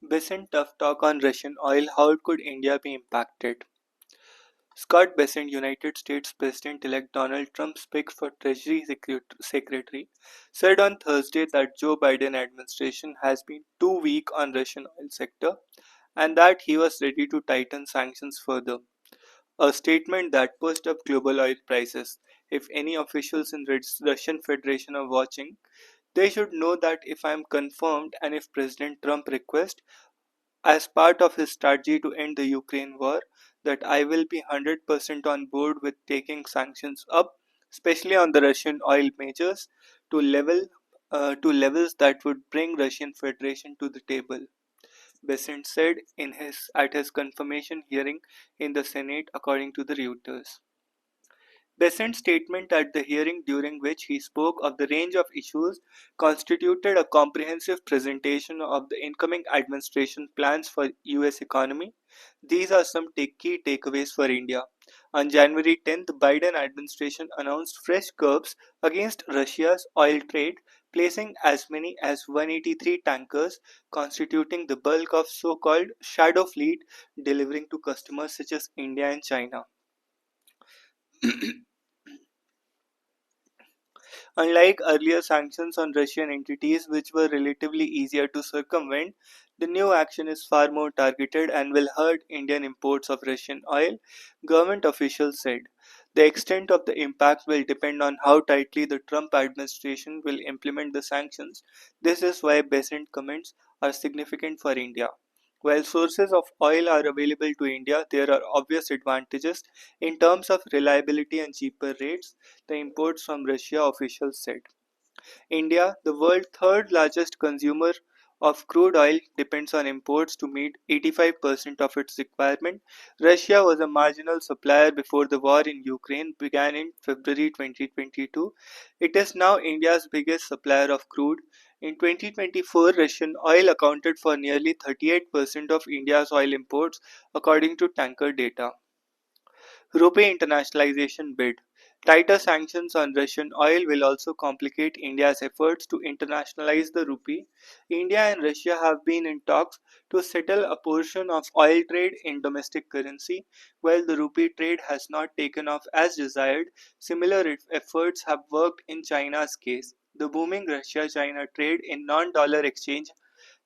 Besant tough talk on Russian oil. How could India be impacted? Scott Bessent, United States President-elect Donald Trump's pick for Treasury Secretary, said on Thursday that Joe Biden administration has been too weak on Russian oil sector and that he was ready to tighten sanctions further. A statement that pushed up global oil prices. If any officials in Russian Federation are watching, they should know that if I am confirmed and if President Trump requests, as part of his strategy to end the Ukraine war, that I will be 100% on board with taking sanctions up, especially on the Russian oil majors, to levels that would bring Russian Federation to the table. Besant said in his at his confirmation hearing in the Senate, according to the Reuters. Besant's statement at the hearing, during which he spoke of the range of issues, constituted a comprehensive presentation of the incoming administration plans for US economy. These are some key takeaways for India. On January 10th, the Biden administration announced fresh curbs against Russia's oil trade, placing as many as 183 tankers, constituting the bulk of so-called shadow fleet, delivering to customers such as India and China. Unlike earlier sanctions on Russian entities, which were relatively easier to circumvent, the new action is far more targeted and will hurt Indian imports of Russian oil, government officials said. The extent of the impact will depend on how tightly the Trump administration will implement the sanctions. This is why Besant comments are significant for India. While sources of oil are available to India, there are obvious advantages in terms of reliability and cheaper rates, the imports from Russia, officials said. India, the world's third largest consumer of crude oil, depends on imports to meet 85% of its requirement. Russia was a marginal supplier before the war in Ukraine began in February 2022. It is now India's biggest supplier of crude. In 2024, Russian oil accounted for nearly 38% of India's oil imports, according to tanker data. Rupee internationalization bid. Tighter sanctions on Russian oil will also complicate India's efforts to internationalize the rupee. India and Russia have been in talks to settle a portion of oil trade in domestic currency. While the rupee trade has not taken off as desired, similar efforts have worked in China's case. The booming Russia China trade in non dollar exchange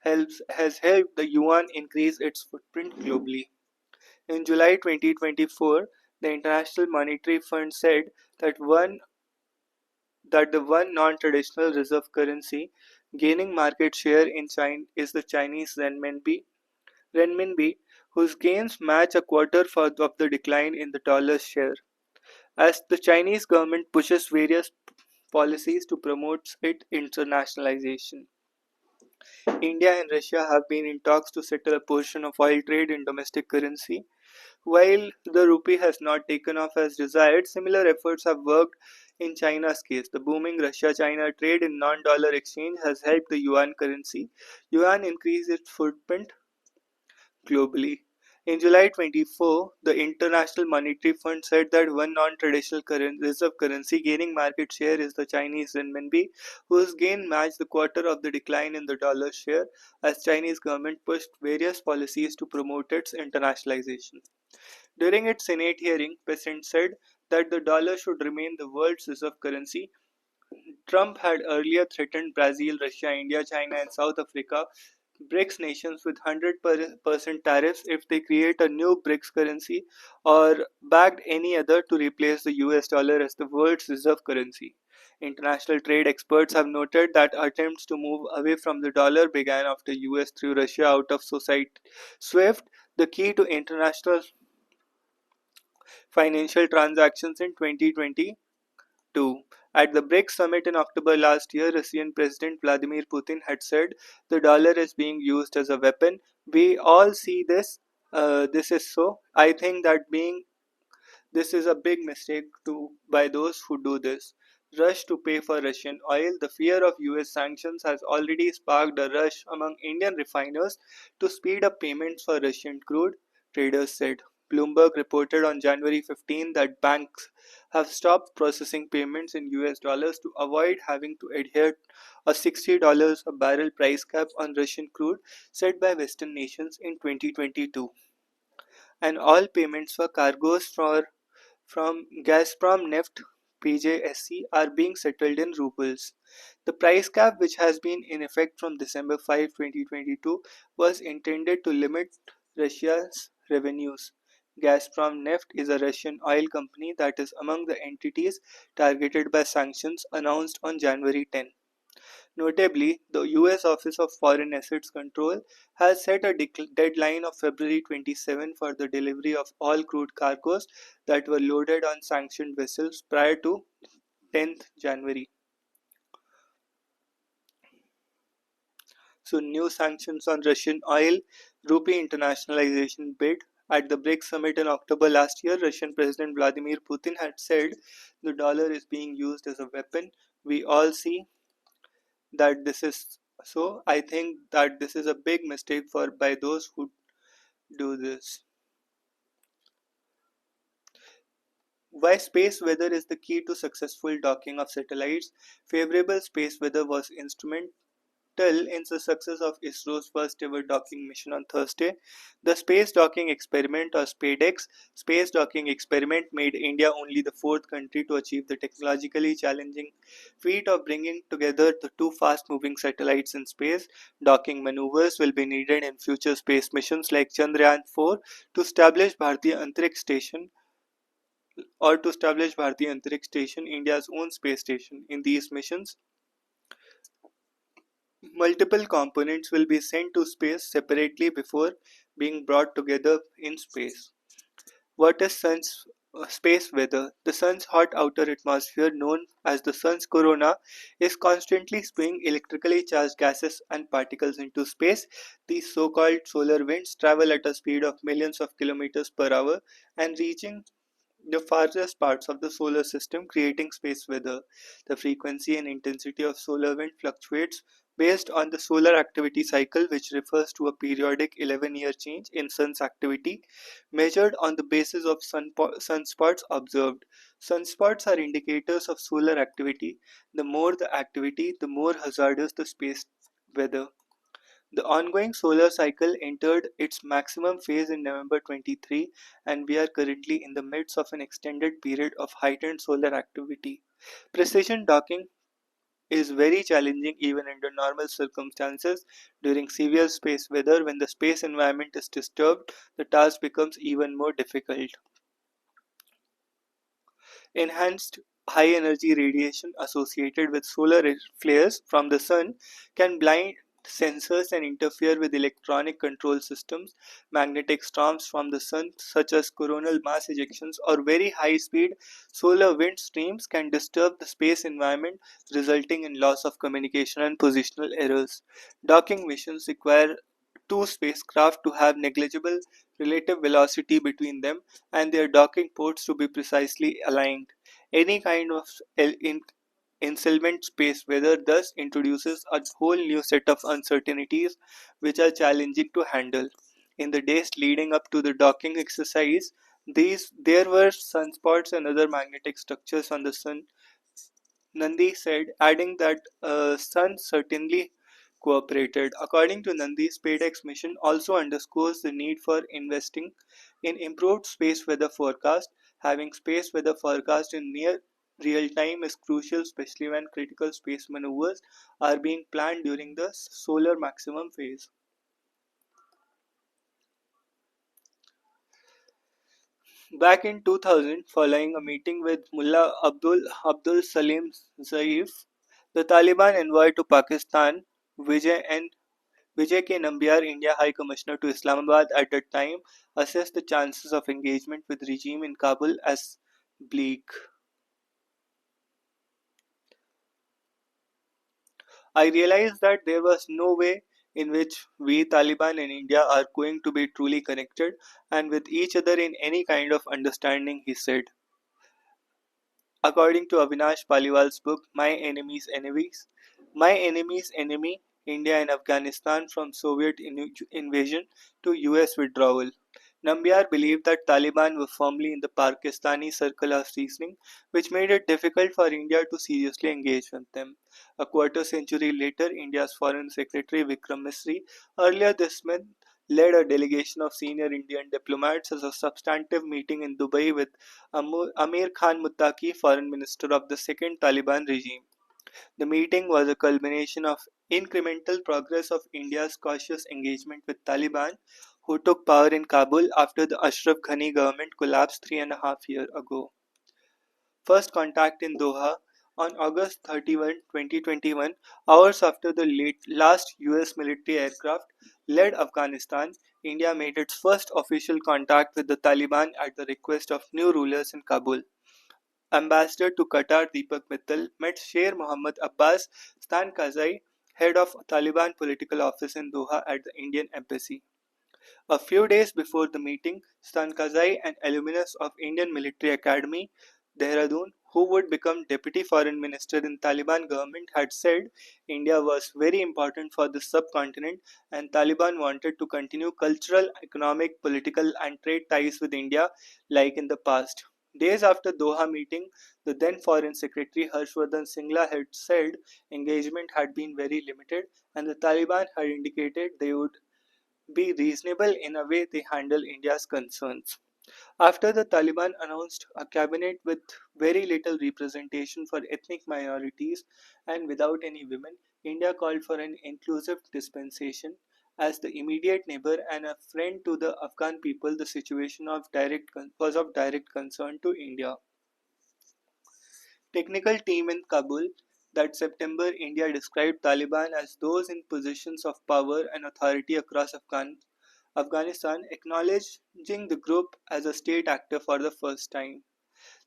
has helped the yuan increase its footprint globally. In July 2024, the International Monetary Fund said that the one non-traditional reserve currency gaining market share in China is the Chinese renminbi, whose gains match a quarter of the decline in the dollar's share. As the Chinese government pushes various policies to promote its internationalization. India and Russia have been in talks to settle a portion of oil trade in domestic currency. While the rupee has not taken off as desired, similar efforts have worked in China's case. The booming Russia-China trade in non-dollar exchange has helped the yuan currency. Yuan increase its footprint globally. In July 24, the International Monetary Fund said that one non-traditional reserve currency gaining market share is the Chinese renminbi, whose gain matched the quarter of the decline in the dollar share as Chinese government pushed various policies to promote its internationalization. During its Senate hearing, President said that the dollar should remain the world's reserve currency. Trump had earlier threatened Brazil, Russia, India, China, and South Africa, BRICS nations, with 100% tariffs if they create a new BRICS currency or backed any other to replace the US dollar as the world's reserve currency. International trade experts have noted that attempts to move away from the dollar began after US threw Russia out of society SWIFT, the key to international financial transactions in 2022. At the BRICS summit in October last year, Russian President Vladimir Putin had said the dollar is being used as a weapon. We all see this. This is so. I think that being this is a big mistake by those who do this. Rush to pay for Russian oil. The fear of US sanctions has already sparked a rush among Indian refiners to speed up payments for Russian crude, traders said. Bloomberg reported on January 15 that banks have stopped processing payments in US dollars to avoid having to adhere a $60 a barrel price cap on Russian crude set by Western nations in 2022. And all payments for cargoes from Gazprom Neft (PJSC) are being settled in rubles. The price cap, which has been in effect from December 5, 2022, was intended to limit Russia's revenues. Gazprom Neft is a Russian oil company that is among the entities targeted by sanctions announced on January 10. Notably, the US Office of Foreign Assets Control has set a deadline of February 27 for the delivery of all crude cargoes that were loaded on sanctioned vessels prior to 10th January. So, new sanctions on Russian oil, rupee internationalization bid. At the BRICS summit in October last year, Russian President Vladimir Putin had said the dollar is being used as a weapon. We all see that this is so. I think that this is a big mistake for by those who do this. Why space weather is the key to successful docking of satellites. Favorable space weather was instrumental in the success of ISRO's first ever docking mission on Thursday. The Space Docking Experiment, or SpaceX Space Docking Experiment, made India only the fourth country to achieve the technologically challenging feat of bringing together the two fast moving satellites in space. Docking maneuvers will be needed in future space missions like Chandrayaan 4 to establish Bharatiya Antariksh Station India's own space station. In these missions, multiple components will be sent to space separately before being brought together in space. What is Sun's space weather? The Sun's hot outer atmosphere, known as the Sun's corona, is constantly spewing electrically charged gases and particles into space. These so called solar winds travel at a speed of millions of kilometers per hour and reaching the farthest parts of the solar system, creating space weather. The frequency and intensity of solar wind fluctuates based on the solar activity cycle, which refers to a periodic 11-year change in sun's activity measured on the basis of sunspots observed. Sunspots are indicators of solar activity. The more the activity, the more hazardous the space weather. The ongoing solar cycle entered its maximum phase in November 23, and we are currently in the midst of an extended period of heightened solar activity. Precision docking is very challenging even under normal circumstances. During severe space weather, when the space environment is disturbed, the task becomes even more difficult. Enhanced high-energy radiation associated with solar flares from the sun can blind sensors and interfere with electronic control systems. Magnetic storms from the sun, such as coronal mass ejections or very high-speed solar wind streams, can disturb the space environment, resulting in loss of communication and positional errors. Docking missions require two spacecraft to have negligible relative velocity between them and their docking ports to be precisely aligned. Any kind of inclement space weather thus introduces a whole new set of uncertainties which are challenging to handle. In the days leading up to the docking exercise, there were sunspots and other magnetic structures on the sun, Nandi said, adding that Sun certainly cooperated. According to Nandi, SpaceX mission also underscores the need for investing in improved space weather forecast. Having space weather forecast in near real time is crucial, especially when critical space maneuvers are being planned during the solar maximum phase. Back in 2000, following a meeting with Mullah Abdul Salim Zaif, the Taliban envoy to Pakistan, Vijay N. Vijay K. Nambiar, India High Commissioner to Islamabad at that time, assessed the chances of engagement with regime in Kabul as bleak. I realized that there was no way in which we, Taliban and India, are going to be truly connected and with each other in any kind of understanding, he said. According to Avinash Paliwal's book My Enemy's Enemies, My Enemy's Enemy, India and Afghanistan from Soviet invasion to US withdrawal. Nambiar believed that Taliban were firmly in the Pakistani circle of reasoning, which made it difficult for India to seriously engage with them. A quarter century later, India's Foreign Secretary Vikram Misri earlier this month led a delegation of senior Indian diplomats as a substantive meeting in Dubai with Amir Khan Muttaqi, Foreign Minister of the second Taliban regime. The meeting was a culmination of incremental progress of India's cautious engagement with Taliban, who took power in Kabul after the Ashraf Ghani government collapsed 3.5 years ago. First contact in Doha on August 31, 2021, hours after the last US military aircraft led Afghanistan, India made its first official contact with the Taliban at the request of new rulers in Kabul. Ambassador to Qatar Deepak Mittal met Sher Mohammad Abbas Stankazai, head of Taliban political office in Doha at the Indian embassy. A few days before the meeting, Stankazai, an alumnus of Indian Military Academy, Dehradun, who would become Deputy Foreign Minister in Taliban government, had said India was very important for the subcontinent and Taliban wanted to continue cultural, economic, political and trade ties with India like in the past. Days after Doha meeting, the then Foreign Secretary Harshvardhan Singla had said engagement had been very limited and the Taliban had indicated they would be reasonable in a way they handle India's concerns. After the Taliban announced a cabinet with very little representation for ethnic minorities and without any women, India called for an inclusive dispensation. As the immediate neighbor and a friend to the Afghan people, the situation was of direct concern to India. Technical team in Kabul that September India described Taliban as those in positions of power and authority across Afghanistan, acknowledging the group as a state actor for the first time.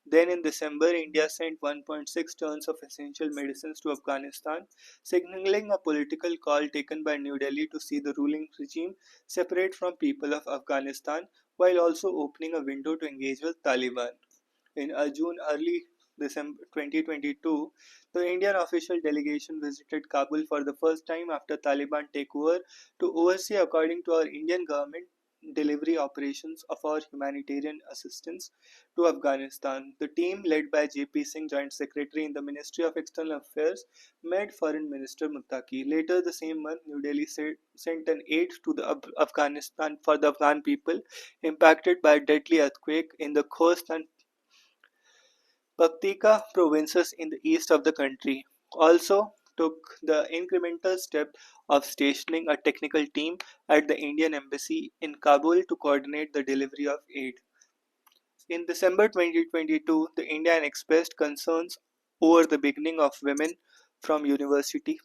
Then in December, India sent 1.6 tons of essential medicines to Afghanistan, signaling a political call taken by New Delhi to see the ruling regime separate from people of Afghanistan while also opening a window to engage with Taliban. In June early December 2022, the Indian official delegation visited Kabul for the first time after Taliban takeover to oversee, according to our Indian government, delivery operations of our humanitarian assistance to Afghanistan. The team, led by JP Singh, Joint Secretary in the Ministry of External Affairs, met Foreign Minister Muttaqi. Later the same month, New Delhi sent an aid to the Afghanistan for the Afghan people impacted by a deadly earthquake in the Khost and Paktika provinces in the east of the country. Also took the incremental step of stationing a technical team at the Indian Embassy in Kabul to coordinate the delivery of aid. In December 2022, the Indian expressed concerns over the banning of women from universities,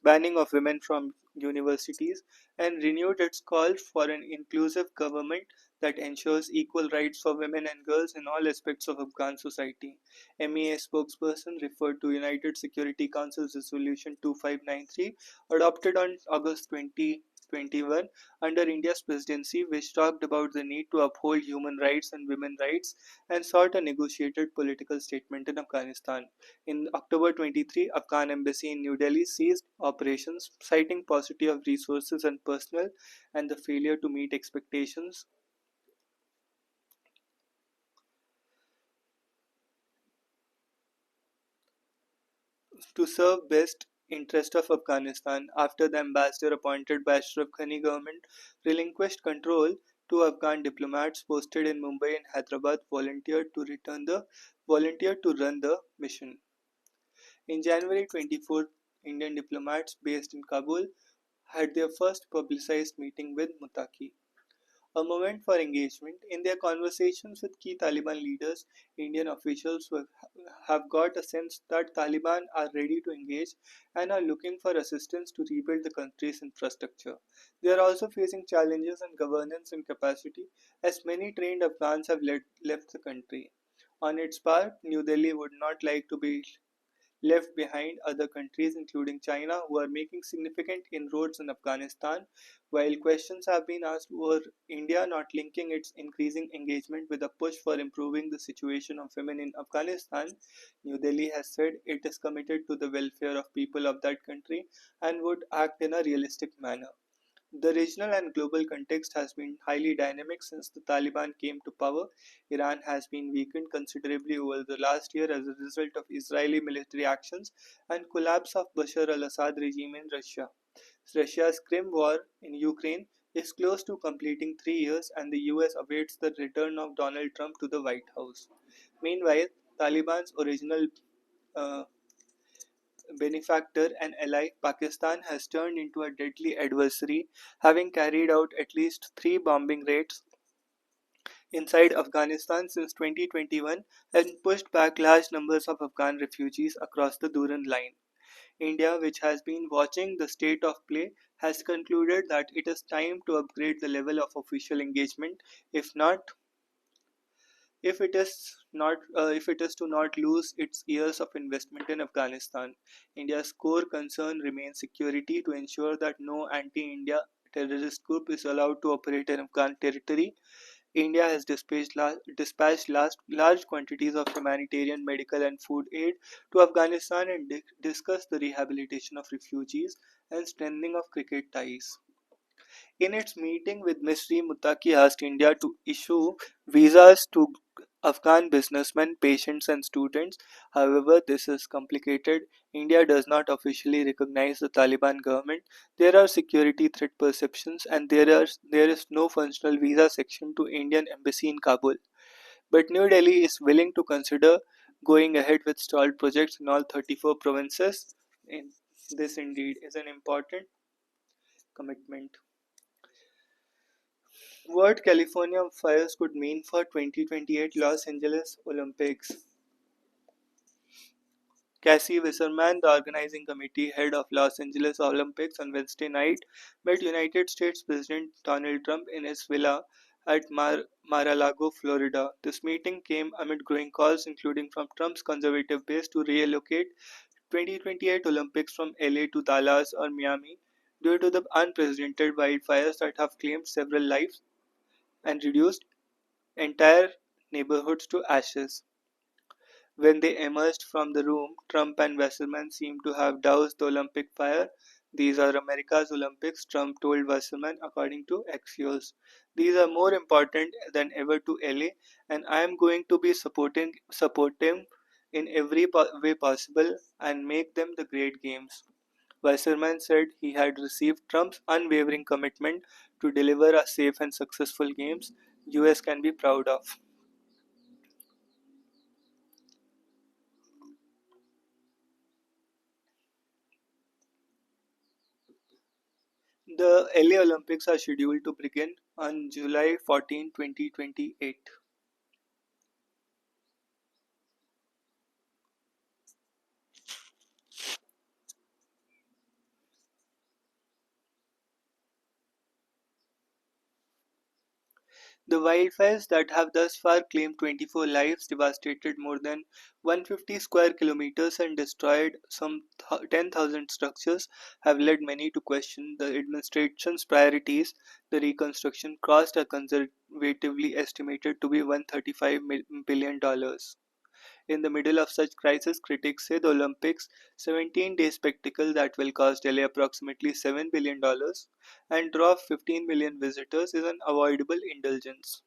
and renewed its call for an inclusive government that ensures equal rights for women and girls in all aspects of Afghan society. MEA spokesperson referred to United Security Council's Resolution 2593, adopted on August 2021 under India's presidency, which talked about the need to uphold human rights and women's rights and sought a negotiated political statement in Afghanistan. In October 23, Afghan embassy in New Delhi ceased operations, citing paucity of resources and personnel and the failure to meet expectations to serve best interest of Afghanistan after the ambassador appointed by Ashraf Ghani government relinquished control. Two Afghan diplomats posted in Mumbai and Hyderabad volunteered to run the mission. In January 24, Indian diplomats based in Kabul had their first publicized meeting with Muttaqi, a moment for engagement. In their conversations with key Taliban leaders, Indian officials have got a sense that Taliban are ready to engage and are looking for assistance to rebuild the country's infrastructure. They are also facing challenges in governance and capacity, as many trained Afghans have left the country. On its part, New Delhi would not like to be left behind other countries, including China, who are making significant inroads in Afghanistan. While questions have been asked over India not linking its increasing engagement with a push for improving the situation of women in Afghanistan, New Delhi has said it is committed to the welfare of people of that country and would act in a realistic manner. The regional and global context has been highly dynamic since the Taliban came to power. Iran has been weakened considerably over the last year as a result of Israeli military actions and collapse of Bashar al-Assad regime in Russia. Russia's Crim war in Ukraine is close to completing 3 years, and the US awaits the return of Donald Trump to the White House. Meanwhile, Taliban's original uh, benefactor and ally, Pakistan has turned into a deadly adversary, having carried out at least 3 bombing raids inside Afghanistan since 2021 and pushed back large numbers of Afghan refugees across the Durand Line. India, which has been watching the state of play, has concluded that it is time to upgrade the level of official engagement, if not if it is to not lose its years of investment in Afghanistan. India's core concern remains security to ensure that no anti-India terrorist group is allowed to operate in Afghan territory. India has dispatched large quantities of humanitarian, medical, and food aid to Afghanistan and discussed the rehabilitation of refugees and strengthening of cricket ties. In its meeting with Misri, Mutaki asked India to issue visas to Afghan businessmen, patients, and students. However, this is complicated. India does not officially recognize the Taliban government. There are security threat perceptions, and there is no functional visa section to Indian embassy in Kabul. But New Delhi is willing to consider going ahead with stalled projects in all 34 provinces. In, this indeed is an important commitment. What California fires could mean for 2028 Los Angeles Olympics. Cassie Wisserman, the organizing committee head of Los Angeles Olympics, on Wednesday night met United States President Donald Trump in his villa at Mar-a-Lago, Florida. This meeting came amid growing calls, including from Trump's conservative base, to relocate 2028 Olympics from LA to Dallas or Miami due to the unprecedented wildfires that have claimed several lives and reduced entire neighborhoods to ashes. When they emerged from the room, Trump and Wasserman seemed to have doused the Olympic fire. These are America's Olympics, Trump told Wasserman, according to Axios. These are more important than ever to LA, and I am going to be supporting in every way possible and make them the great games. Wasserman said he had received Trump's unwavering commitment to deliver a safe and successful games US can be proud of. The LA Olympics are scheduled to begin on July 14, 2028. The wildfires that have thus far claimed 24 lives, devastated more than 150 square kilometers, and destroyed some 10,000 structures have led many to question the administration's priorities. The reconstruction cost are conservatively estimated to be $135 billion. In the middle of such crisis, critics say the Olympics' 17-day spectacle that will cost LA approximately $7 billion and draw 15 million visitors is an avoidable indulgence.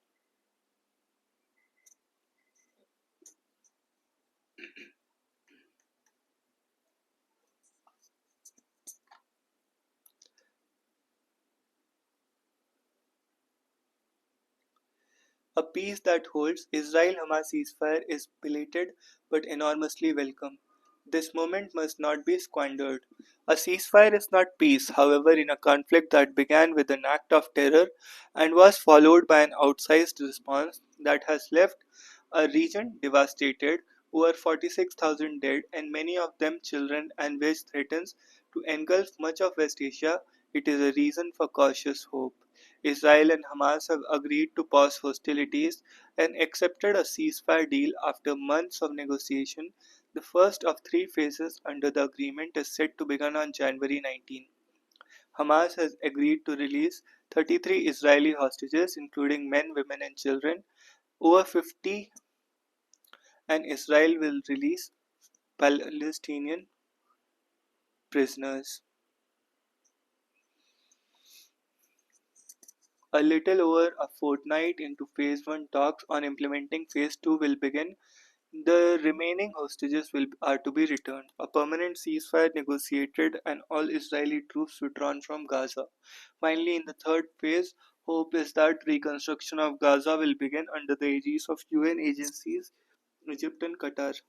A peace that holds Israel-Hamas ceasefire is belated but enormously welcome. This moment must not be squandered. A ceasefire is not peace, however, in a conflict that began with an act of terror and was followed by an outsized response that has left a region devastated, over 46,000 dead, and many of them children, and which threatens to engulf much of West Asia. It is a reason for cautious hope. Israel and Hamas have agreed to pause hostilities and accepted a ceasefire deal after months of negotiation. The first of 3 phases under the agreement is set to begin on January 19. Hamas has agreed to release 33 Israeli hostages, including men, women, and children. Over 50, and Israel will release Palestinian prisoners. A little over a fortnight into Phase 1, talks on implementing Phase 2 will begin. The remaining hostages are to be returned. A permanent ceasefire negotiated and all Israeli troops withdrawn from Gaza. Finally, in the third phase, hope is that reconstruction of Gaza will begin under the aegis of UN agencies, Egypt and Qatar.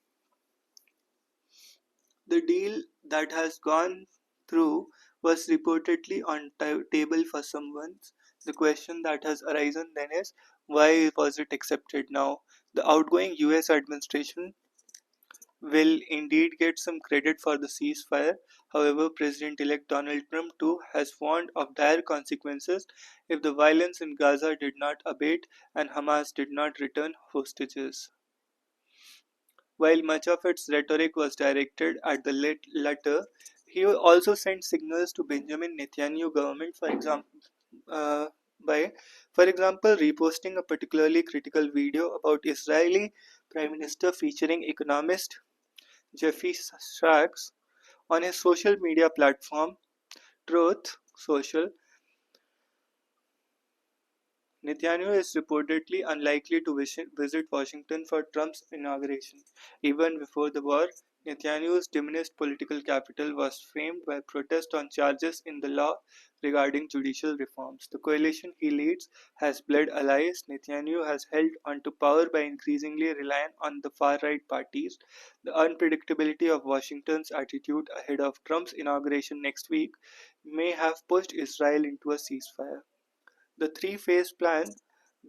The deal that has gone through was reportedly on table for some months. The question that has arisen then is, why was it accepted now? The outgoing US administration will indeed get some credit for the ceasefire. However, President-elect Donald Trump too has warned of dire consequences if the violence in Gaza did not abate and Hamas did not return hostages. While much of its rhetoric was directed at the latter, he also sent signals to Benjamin Netanyahu government, uh, by, for example, reposting a particularly critical video about Israeli Prime Minister featuring economist Jeffrey Sachs on his social media platform Truth Social. Netanyahu is reportedly unlikely to visit Washington for Trump's inauguration. Even before the war, Netanyahu's diminished political capital was framed by protest on charges in the law regarding judicial reforms. The coalition he leads has bled allies. Netanyahu has held onto power by increasingly relying on the far-right parties. The unpredictability of Washington's attitude ahead of Trump's inauguration next week may have pushed Israel into a ceasefire. The three-phase plan,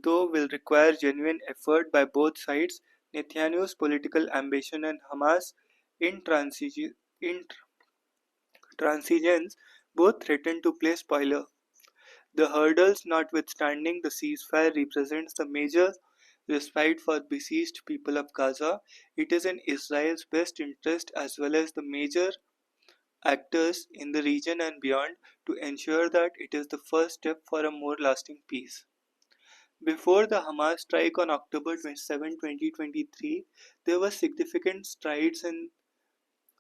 though, will require genuine effort by both sides. Netanyahu's political ambition and Hamas' intransigence both threaten to play spoiler. The hurdles notwithstanding, the ceasefire represents the major respite for besieged people of Gaza. It is in Israel's best interest, as well as the major actors in the region and beyond, to ensure that it is the first step for a more lasting peace. Before the Hamas strike on October 27, 2023, there were significant strides in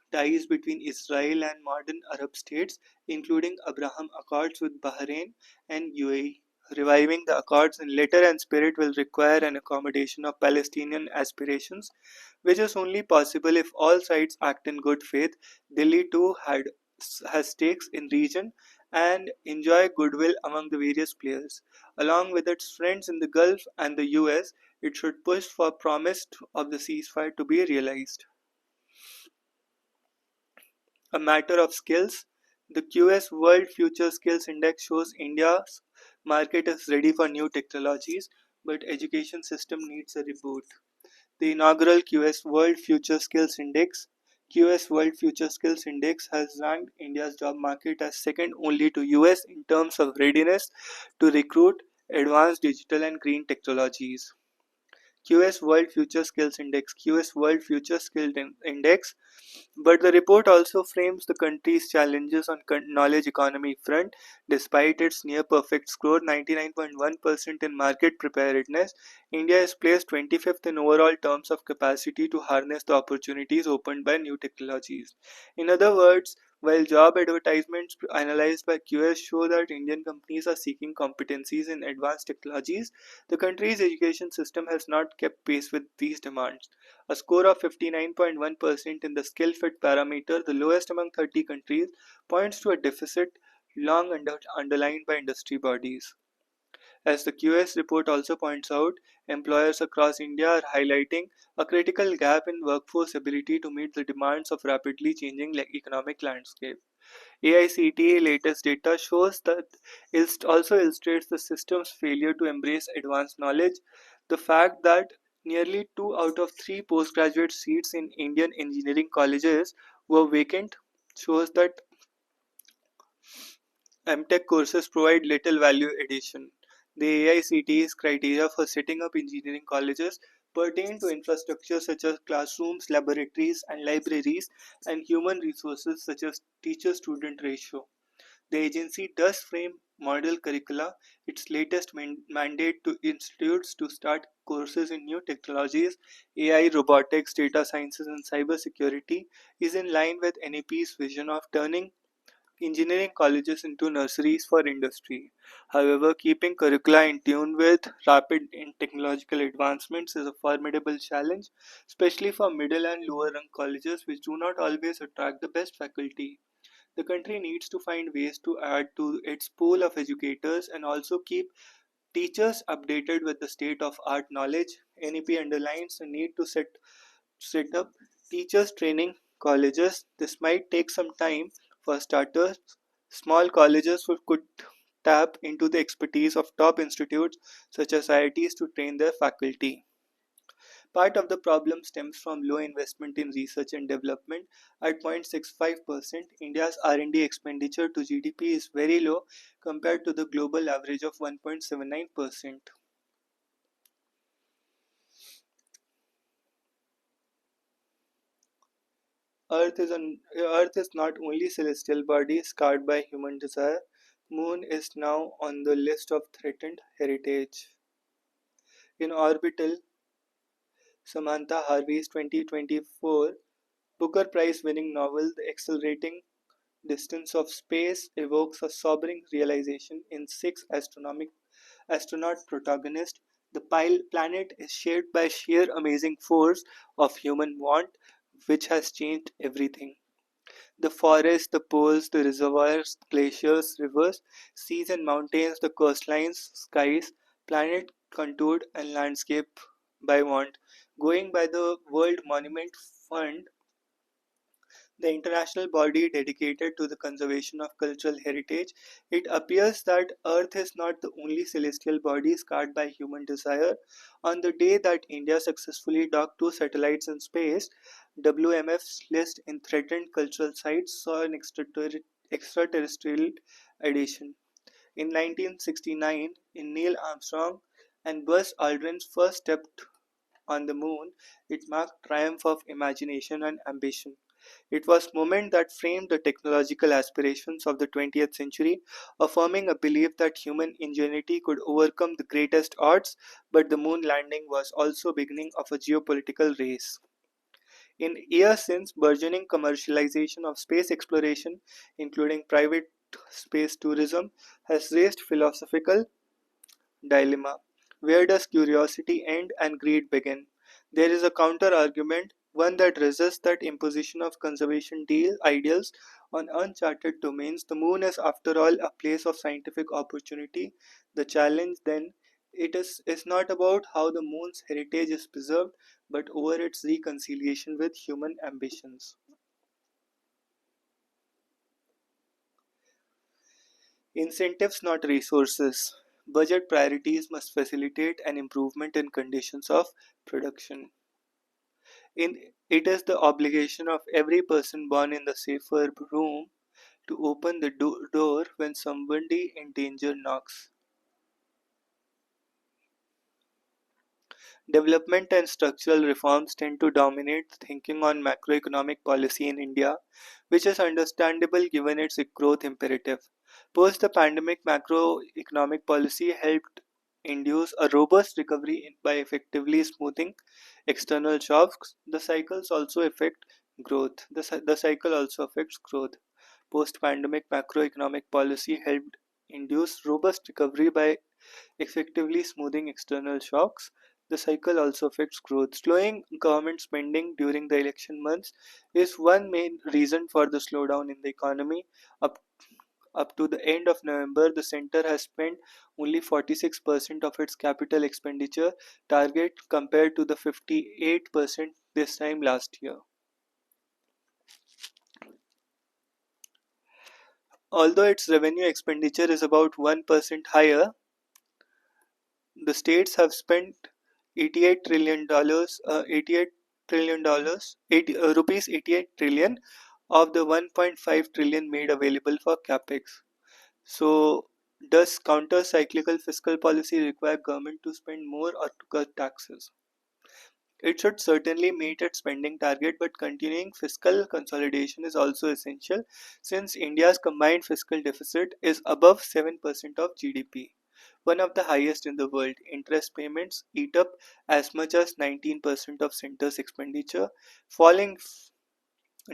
ties between Israel and modern Arab states, including Abraham Accords with Bahrain and UAE. Reviving the accords in letter and spirit will require an accommodation of Palestinian aspirations, which is only possible if all sides act in good faith. Delhi too has stakes in region and enjoy goodwill among the various players. Along with its friends in the Gulf and the US, it should push for promise of the ceasefire to be realized. A matter of skills, the QS World Future Skills Index shows India's market is ready for new technologies, but education system needs a reboot. The inaugural QS World Future Skills Index has ranked India's job market as second only to US in terms of readiness to recruit advanced digital and green technologies. QS World Future Skills Index, QS World Future Skills Index, but the report also frames the country's challenges on knowledge economy front. Despite its near perfect score 99.1% in market preparedness, India is placed 25th in overall terms of capacity to harness the opportunities opened by new technologies. In other words, while job advertisements analyzed by QS show that Indian companies are seeking competencies in advanced technologies, the country's education system has not kept pace with these demands. A score of 59.1% in the skill fit parameter, the lowest among 30 countries, points to a deficit long underlined by industry bodies. As the QS report also points out, employers across India are highlighting a critical gap in workforce ability to meet the demands of rapidly changing economic landscape. AICTE latest data shows that it also illustrates the system's failure to embrace advanced knowledge. The fact that nearly 2 out of 3 postgraduate seats in Indian engineering colleges were vacant shows that MTech courses provide little value addition. The AICTE's criteria for setting up engineering colleges pertain to infrastructure such as classrooms, laboratories, and libraries, and human resources such as teacher-student ratio. The agency does frame model curricula. Its latest mandate to institutes to start courses in new technologies, AI, robotics, data sciences, and cybersecurity is in line with NEP's vision of turning engineering colleges into nurseries for industry. However, keeping curricula in tune with rapid and technological advancements is a formidable challenge, especially for middle and lower rung colleges which do not always attract the best faculty. The country needs to find ways to add to its pool of educators and also keep teachers updated with the state of art knowledge. NEP underlines the need to set up teachers training colleges. This might take some time. For starters, small colleges could tap into the expertise of top institutes such as IITs to train their faculty. Part of the problem stems from low investment in research and development. At 0.65%, India's R&D expenditure to GDP is very low compared to the global average of 1.79%. Earth is not only celestial body scarred by human desire. Moon is now on the list of threatened heritage. In Orbital, Samantha Harvey's 2024 Booker Prize winning novel The Accelerating Distance of Space evokes a sobering realization in six astronaut protagonists. The planet is shaped by sheer amazing force of human want, which has changed everything. The forests, the poles, the reservoirs, glaciers, rivers, seas and mountains, the coastlines, skies, planet contoured and landscape by want. Going by the World Monument Fund, the international body dedicated to the conservation of cultural heritage, it appears that Earth is not the only celestial body scarred by human desire. On the day that India successfully docked two satellites in space, WMF's list in threatened cultural sites saw an extraterrestrial addition. In 1969, in Neil Armstrong and Buzz Aldrin's first step on the moon, it marked triumph of imagination and ambition. It was a moment that framed the technological aspirations of the 20th century, affirming a belief that human ingenuity could overcome the greatest odds, but the moon landing was also beginning of a geopolitical race. In years since, burgeoning commercialization of space exploration, including private space tourism, has raised philosophical dilemma. Where does curiosity end and greed begin? There is a counter argument, one that resists that imposition of conservation ideals on uncharted domains. The moon is, after all, a place of scientific opportunity. The challenge, then, is not about how the moon's heritage is preserved, but over its reconciliation with human ambitions. Incentives, not resources. Budget priorities must facilitate an improvement in conditions of production. It is the obligation of every person born in the safer room to open the door when somebody in danger knocks. Development and structural reforms tend to dominate thinking on macroeconomic policy in India, which is understandable given its growth imperative. Post the pandemic, macroeconomic policy helped induce a robust recovery by effectively smoothing external shocks. The cycle also affects growth. Post pandemic, macroeconomic policy helped induce robust recovery by effectively smoothing external shocks. The cycle also affects growth. Slowing government spending during the election months is one main reason for the slowdown in the economy. Up, up to the end of November, the center has spent only 46% of its capital expenditure target compared to the 58% this time last year. Although its revenue expenditure is about 1% higher, the states have spent $88 trillion, 88 trillion of the 1.5 trillion made available for capex. So, does counter-cyclical fiscal policy require government to spend more or to cut taxes? It should certainly meet its spending target, but continuing fiscal consolidation is also essential since India's combined fiscal deficit is above 7% of GDP, one of the highest in the world. Interest payments eat up as much as 19% of center's expenditure. Falling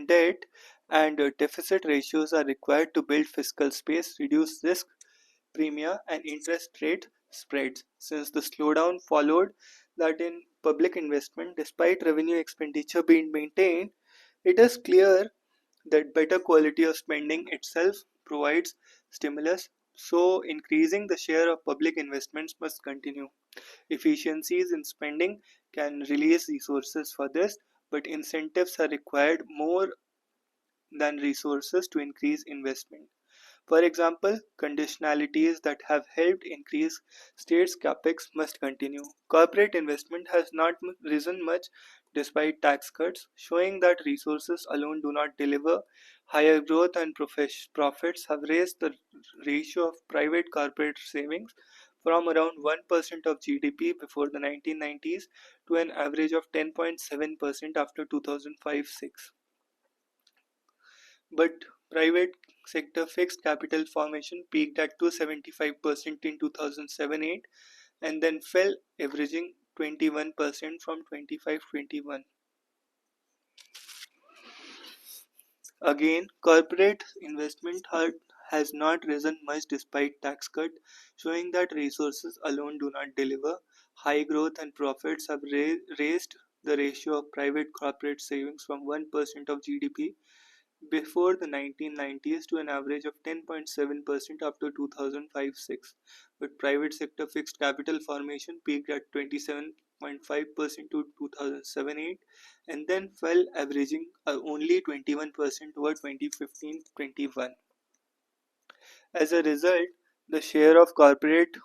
debt and deficit ratios are required to build fiscal space, reduce risk premia, and interest rate spreads. Since the slowdown followed that in public investment, despite revenue expenditure being maintained, it is clear that better quality of spending itself provides stimulus. So, increasing the share of public investments must continue. Efficiencies in spending can release resources for this, but incentives are required more than resources to increase investment. For example, conditionalities that have helped increase states' capex must continue. Corporate investment has not risen much despite tax cuts, showing that resources alone do not deliver. Higher growth and profits have raised the ratio of private corporate savings from around 1% of GDP before the 1990s to an average of 10.7% after 2005-6. But private sector fixed capital formation peaked at 275% in 2007-8 and then fell, averaging 21% from 25-21. Again, corporate investment has not risen much despite tax cut, showing that resources alone do not deliver. High growth and profits have raised the ratio of private corporate savings from 1% of GDP before the 1990s to an average of 10.7% after 2005-6, but private sector fixed capital formation peaked at 27.5% to 2007-8 and then fell, averaging only 21% over 2015-21. As a result, the share of corporate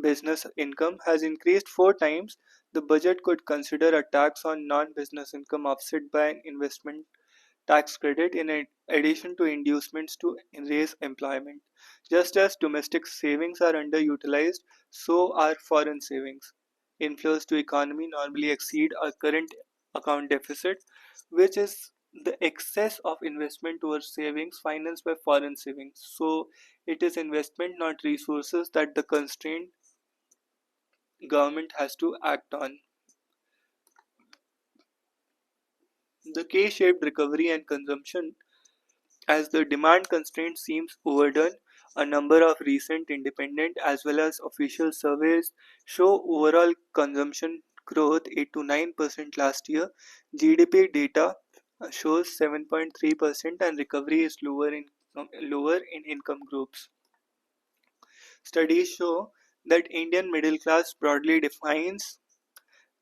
business income has increased four times. The budget could consider a tax on non-business income offset by an investment tax credit in addition to inducements to raise employment. Just as domestic savings are underutilized, so are foreign savings. Inflows to economy normally exceed our current account deficit, which is the excess of investment towards savings financed by foreign savings. So it is investment, not resources, that the constrained government has to act on. The K-shaped recovery and consumption. As the demand constraint seems overdone, a number of recent independent as well as official surveys show overall consumption growth 8 to 9% last year. GDP data shows 7.3% and recovery is lower in income groups. Studies show that Indian middle class broadly defined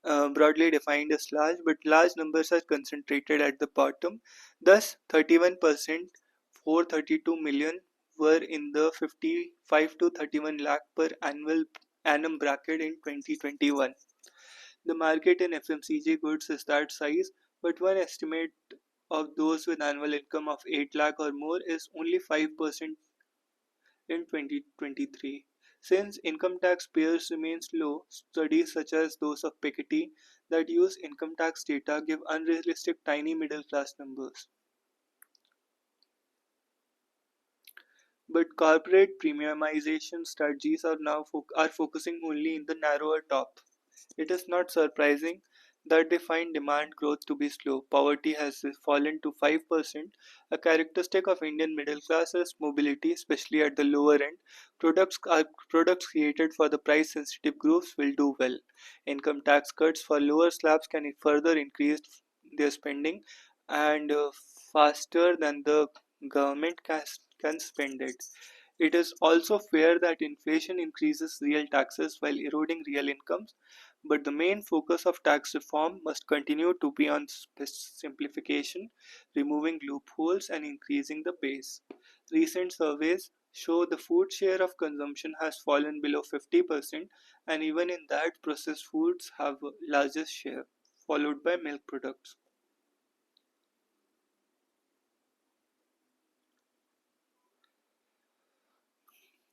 as large, but large numbers are concentrated at the bottom. Thus, 31%, 432 million, were in the 55 to 31 lakh per annum bracket in 2021. The market in FMCG goods is that size, but one estimate of those with annual income of 8 lakh or more is only 5% in 2023. Since income tax payers remains low, studies such as those of Piketty that use income tax data give unrealistic tiny middle class numbers. But corporate premiumization strategies are now focusing only in the narrower top. It is not surprising that they find demand growth to be slow. Poverty has fallen to 5%. A characteristic of Indian middle class is mobility, especially at the lower end. Products created for the price sensitive groups will do well. Income tax cuts for lower slabs can further increase their spending and faster than the government can spend it. It is also fair that inflation increases real taxes while eroding real incomes, but the main focus of tax reform must continue to be on simplification, removing loopholes, and increasing the base. Recent surveys show the food share of consumption has fallen below 50%, and even in that, processed foods have largest share, followed by milk products.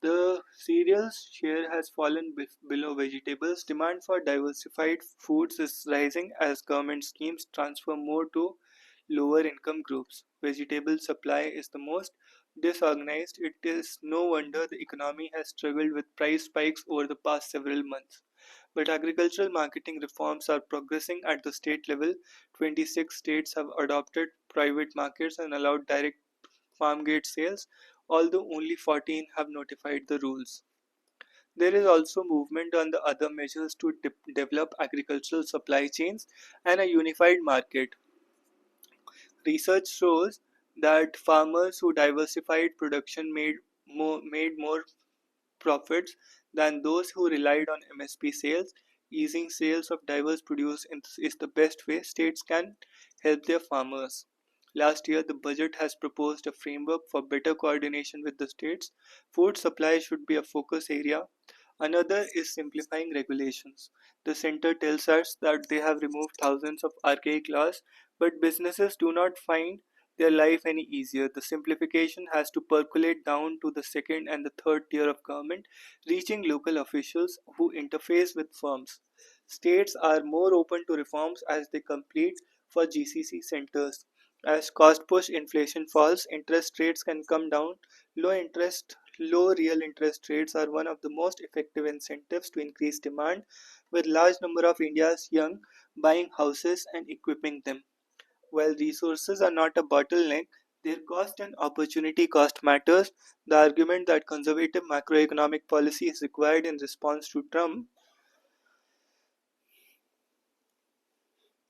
The cereals share has fallen below vegetables. Demand for diversified foods is rising as government schemes transfer more to lower income groups. Vegetable supply is the most disorganized, it is no wonder the economy has struggled with price spikes over the past several months. But agricultural marketing reforms are progressing at the state level. 26 states have adopted private markets and allowed direct farm gate sales, although only 14 have notified the rules. There is also movement on the other measures to develop agricultural supply chains and a unified market. Research shows that farmers who diversified production made more profits than those who relied on MSP sales. Easing sales of diverse produce is the best way states can help their farmers. Last year, the budget has proposed a framework for better coordination with the states. Food supply should be a focus area. Another is simplifying regulations. The center tells us that they have removed thousands of archaic laws, but businesses do not find their life any easier. The simplification has to percolate down to the second and the third tier of government, reaching local officials who interface with firms. States are more open to reforms as they compete for GCC centers. As cost push inflation falls, interest rates can come down. Low real interest rates are one of the most effective incentives to increase demand, with large number of India's young buying houses and equipping them. While resources are not a bottleneck, their cost and opportunity cost matters. The argument that conservative macroeconomic policy is required in response to Trump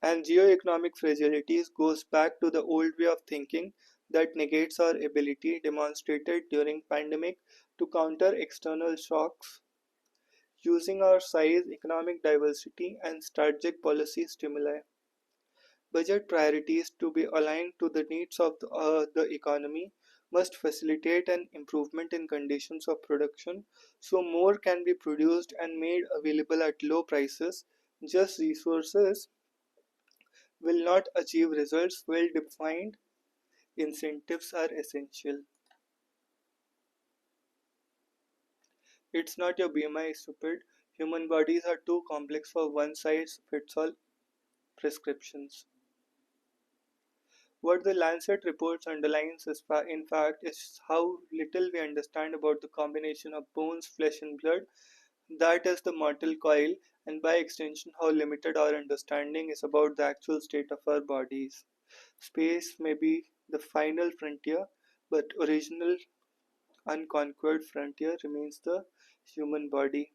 and geoeconomic fragilities goes back to the old way of thinking that negates our ability demonstrated during pandemic to counter external shocks using our size, economic diversity and strategic policy stimuli. Budget priorities to be aligned to the needs of the economy must facilitate an improvement in conditions of production so more can be produced and made available at low prices. Just resources will not achieve results. Well defined incentives are essential. It's not your BMI is stupid. Human bodies are too complex for one size fits all prescriptions. What the Lancet reports underlines is in fact is how little we understand about the combination of bones, flesh and blood, that is the mortal coil, and by extension how limited our understanding is about the actual state of our bodies. Space may be the final frontier, but original unconquered frontier remains the human body.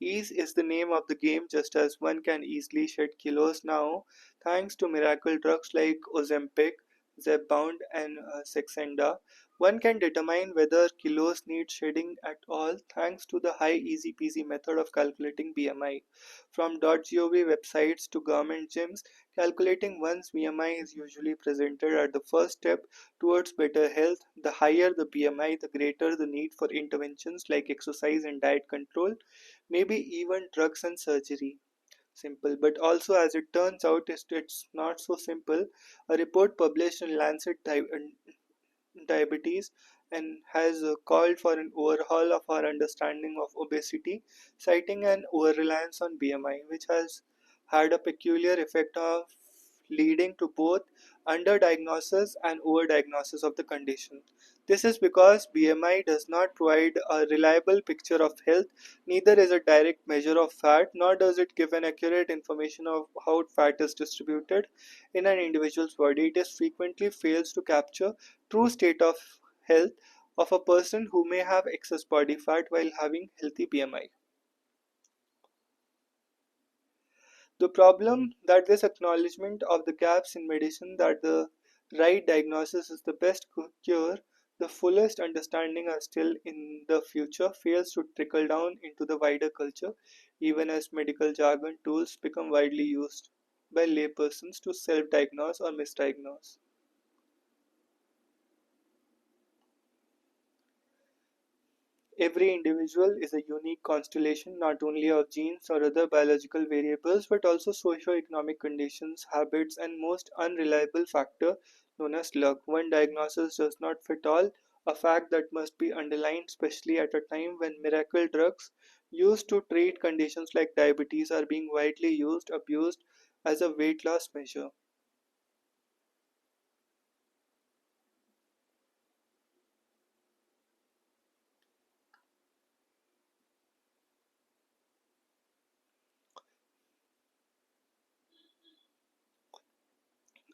Ease is the name of the game, just as one can easily shed kilos now thanks to miracle drugs like Ozempic, Zepbound, and Saxenda. One can determine whether kilos need shedding at all thanks to the high easy peasy method of calculating BMI. From .gov websites to government gyms, calculating one's BMI is usually presented as the first step towards better health. The higher the BMI, the greater the need for interventions like exercise and diet control, maybe even drugs and surgery. Simple, but also as it turns out, it's not so simple. A report published in Lancet Diabetes and has called for an overhaul of our understanding of obesity, citing an over reliance on BMI, which has had a peculiar effect of leading to both underdiagnosis and overdiagnosis of the condition. This is because BMI does not provide a reliable picture of health, neither is a direct measure of fat, nor does it give an accurate information of how fat is distributed in an individual's body. It is frequently fails to capture true state of health of a person who may have excess body fat while having healthy BMI. The problem that this acknowledgement of the gaps in medicine that the right diagnosis is the best cure, the fullest understanding are still in the future, fails to trickle down into the wider culture, even as medical jargon tools become widely used by laypersons to self-diagnose or misdiagnose. Every individual is a unique constellation not only of genes or other biological variables but also socio-economic conditions, habits, and most unreliable factor known as luck. One diagnosis does not fit all, a fact that must be underlined especially at a time when miracle drugs used to treat conditions like diabetes are being widely abused as a weight loss measure.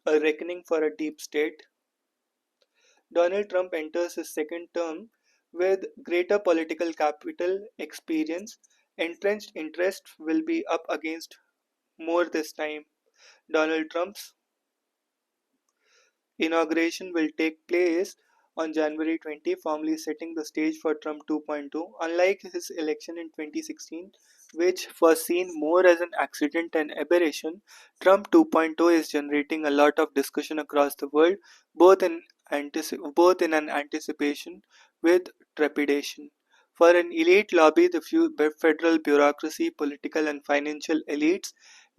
A reckoning for a deep state. Donald Trump enters his second term with greater political capital, experience, entrenched interest will be up against more this time. Donald Trump's inauguration will take place on January 20, formally setting the stage for Trump 2.0. Unlike his election in 2016, which was seen more as an accident and aberration, Trump 2.0 is generating a lot of discussion across the world, both in both in an anticipation with trepidation. For an elite lobby, the federal bureaucracy, political and financial elites,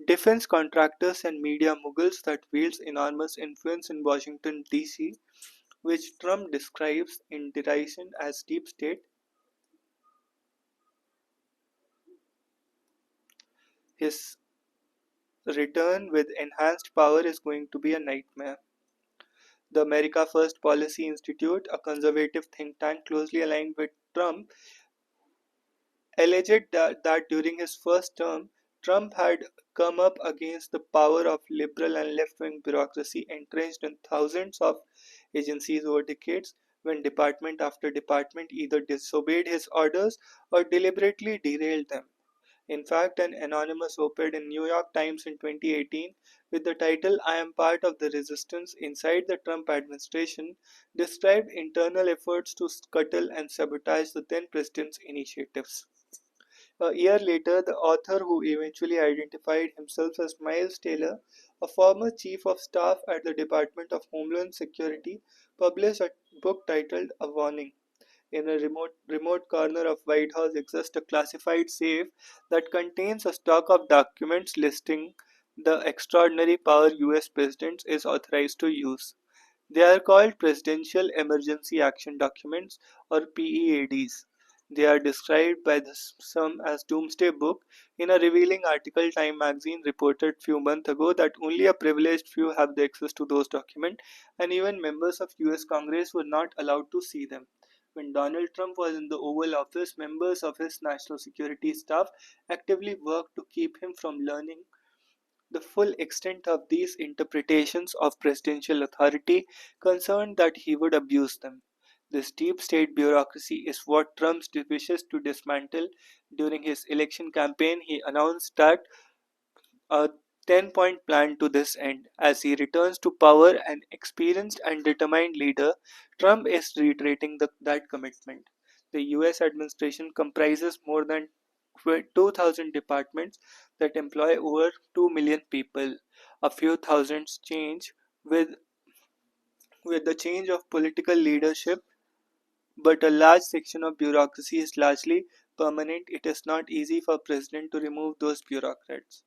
defense contractors and media moguls that wields enormous influence in Washington, D.C., which Trump describes in derision as deep state, his return with enhanced power is going to be a nightmare. The America First Policy Institute, a conservative think tank closely aligned with Trump, alleged that during his first term, Trump had come up against the power of liberal and left wing bureaucracy entrenched in thousands of agencies over decades, when department after department either disobeyed his orders or deliberately derailed them. In fact, an anonymous op-ed in New York Times in 2018 with the title I am part of the resistance inside the Trump administration described internal efforts to scuttle and sabotage the then president's initiatives. A year later, the author, who eventually identified himself as Miles Taylor, a former chief of staff at the Department of Homeland Security, published a book titled A Warning. In a remote corner of White House exists a classified safe that contains a stock of documents listing the extraordinary power US President is authorized to use. They are called Presidential Emergency Action Documents or PEADs. They are described by some as Doomsday Book. In a revealing article, Time magazine reported few months ago that only a privileged few have the access to those documents, and even members of US Congress were not allowed to see them. When Donald Trump was in the Oval Office, members of his national security staff actively worked to keep him from learning the full extent of these interpretations of presidential authority, concerned that he would abuse them. This deep state bureaucracy is what Trump wishes to dismantle. During his election campaign, he announced that a 10-point plan to this end. As he returns to power, an experienced and determined leader, Trump is reiterating that commitment. The US administration comprises more than 2,000 departments that employ over 2 million people. A few thousands change with the change of political leadership, but a large section of bureaucracy is largely permanent. It is not easy for president to remove those bureaucrats.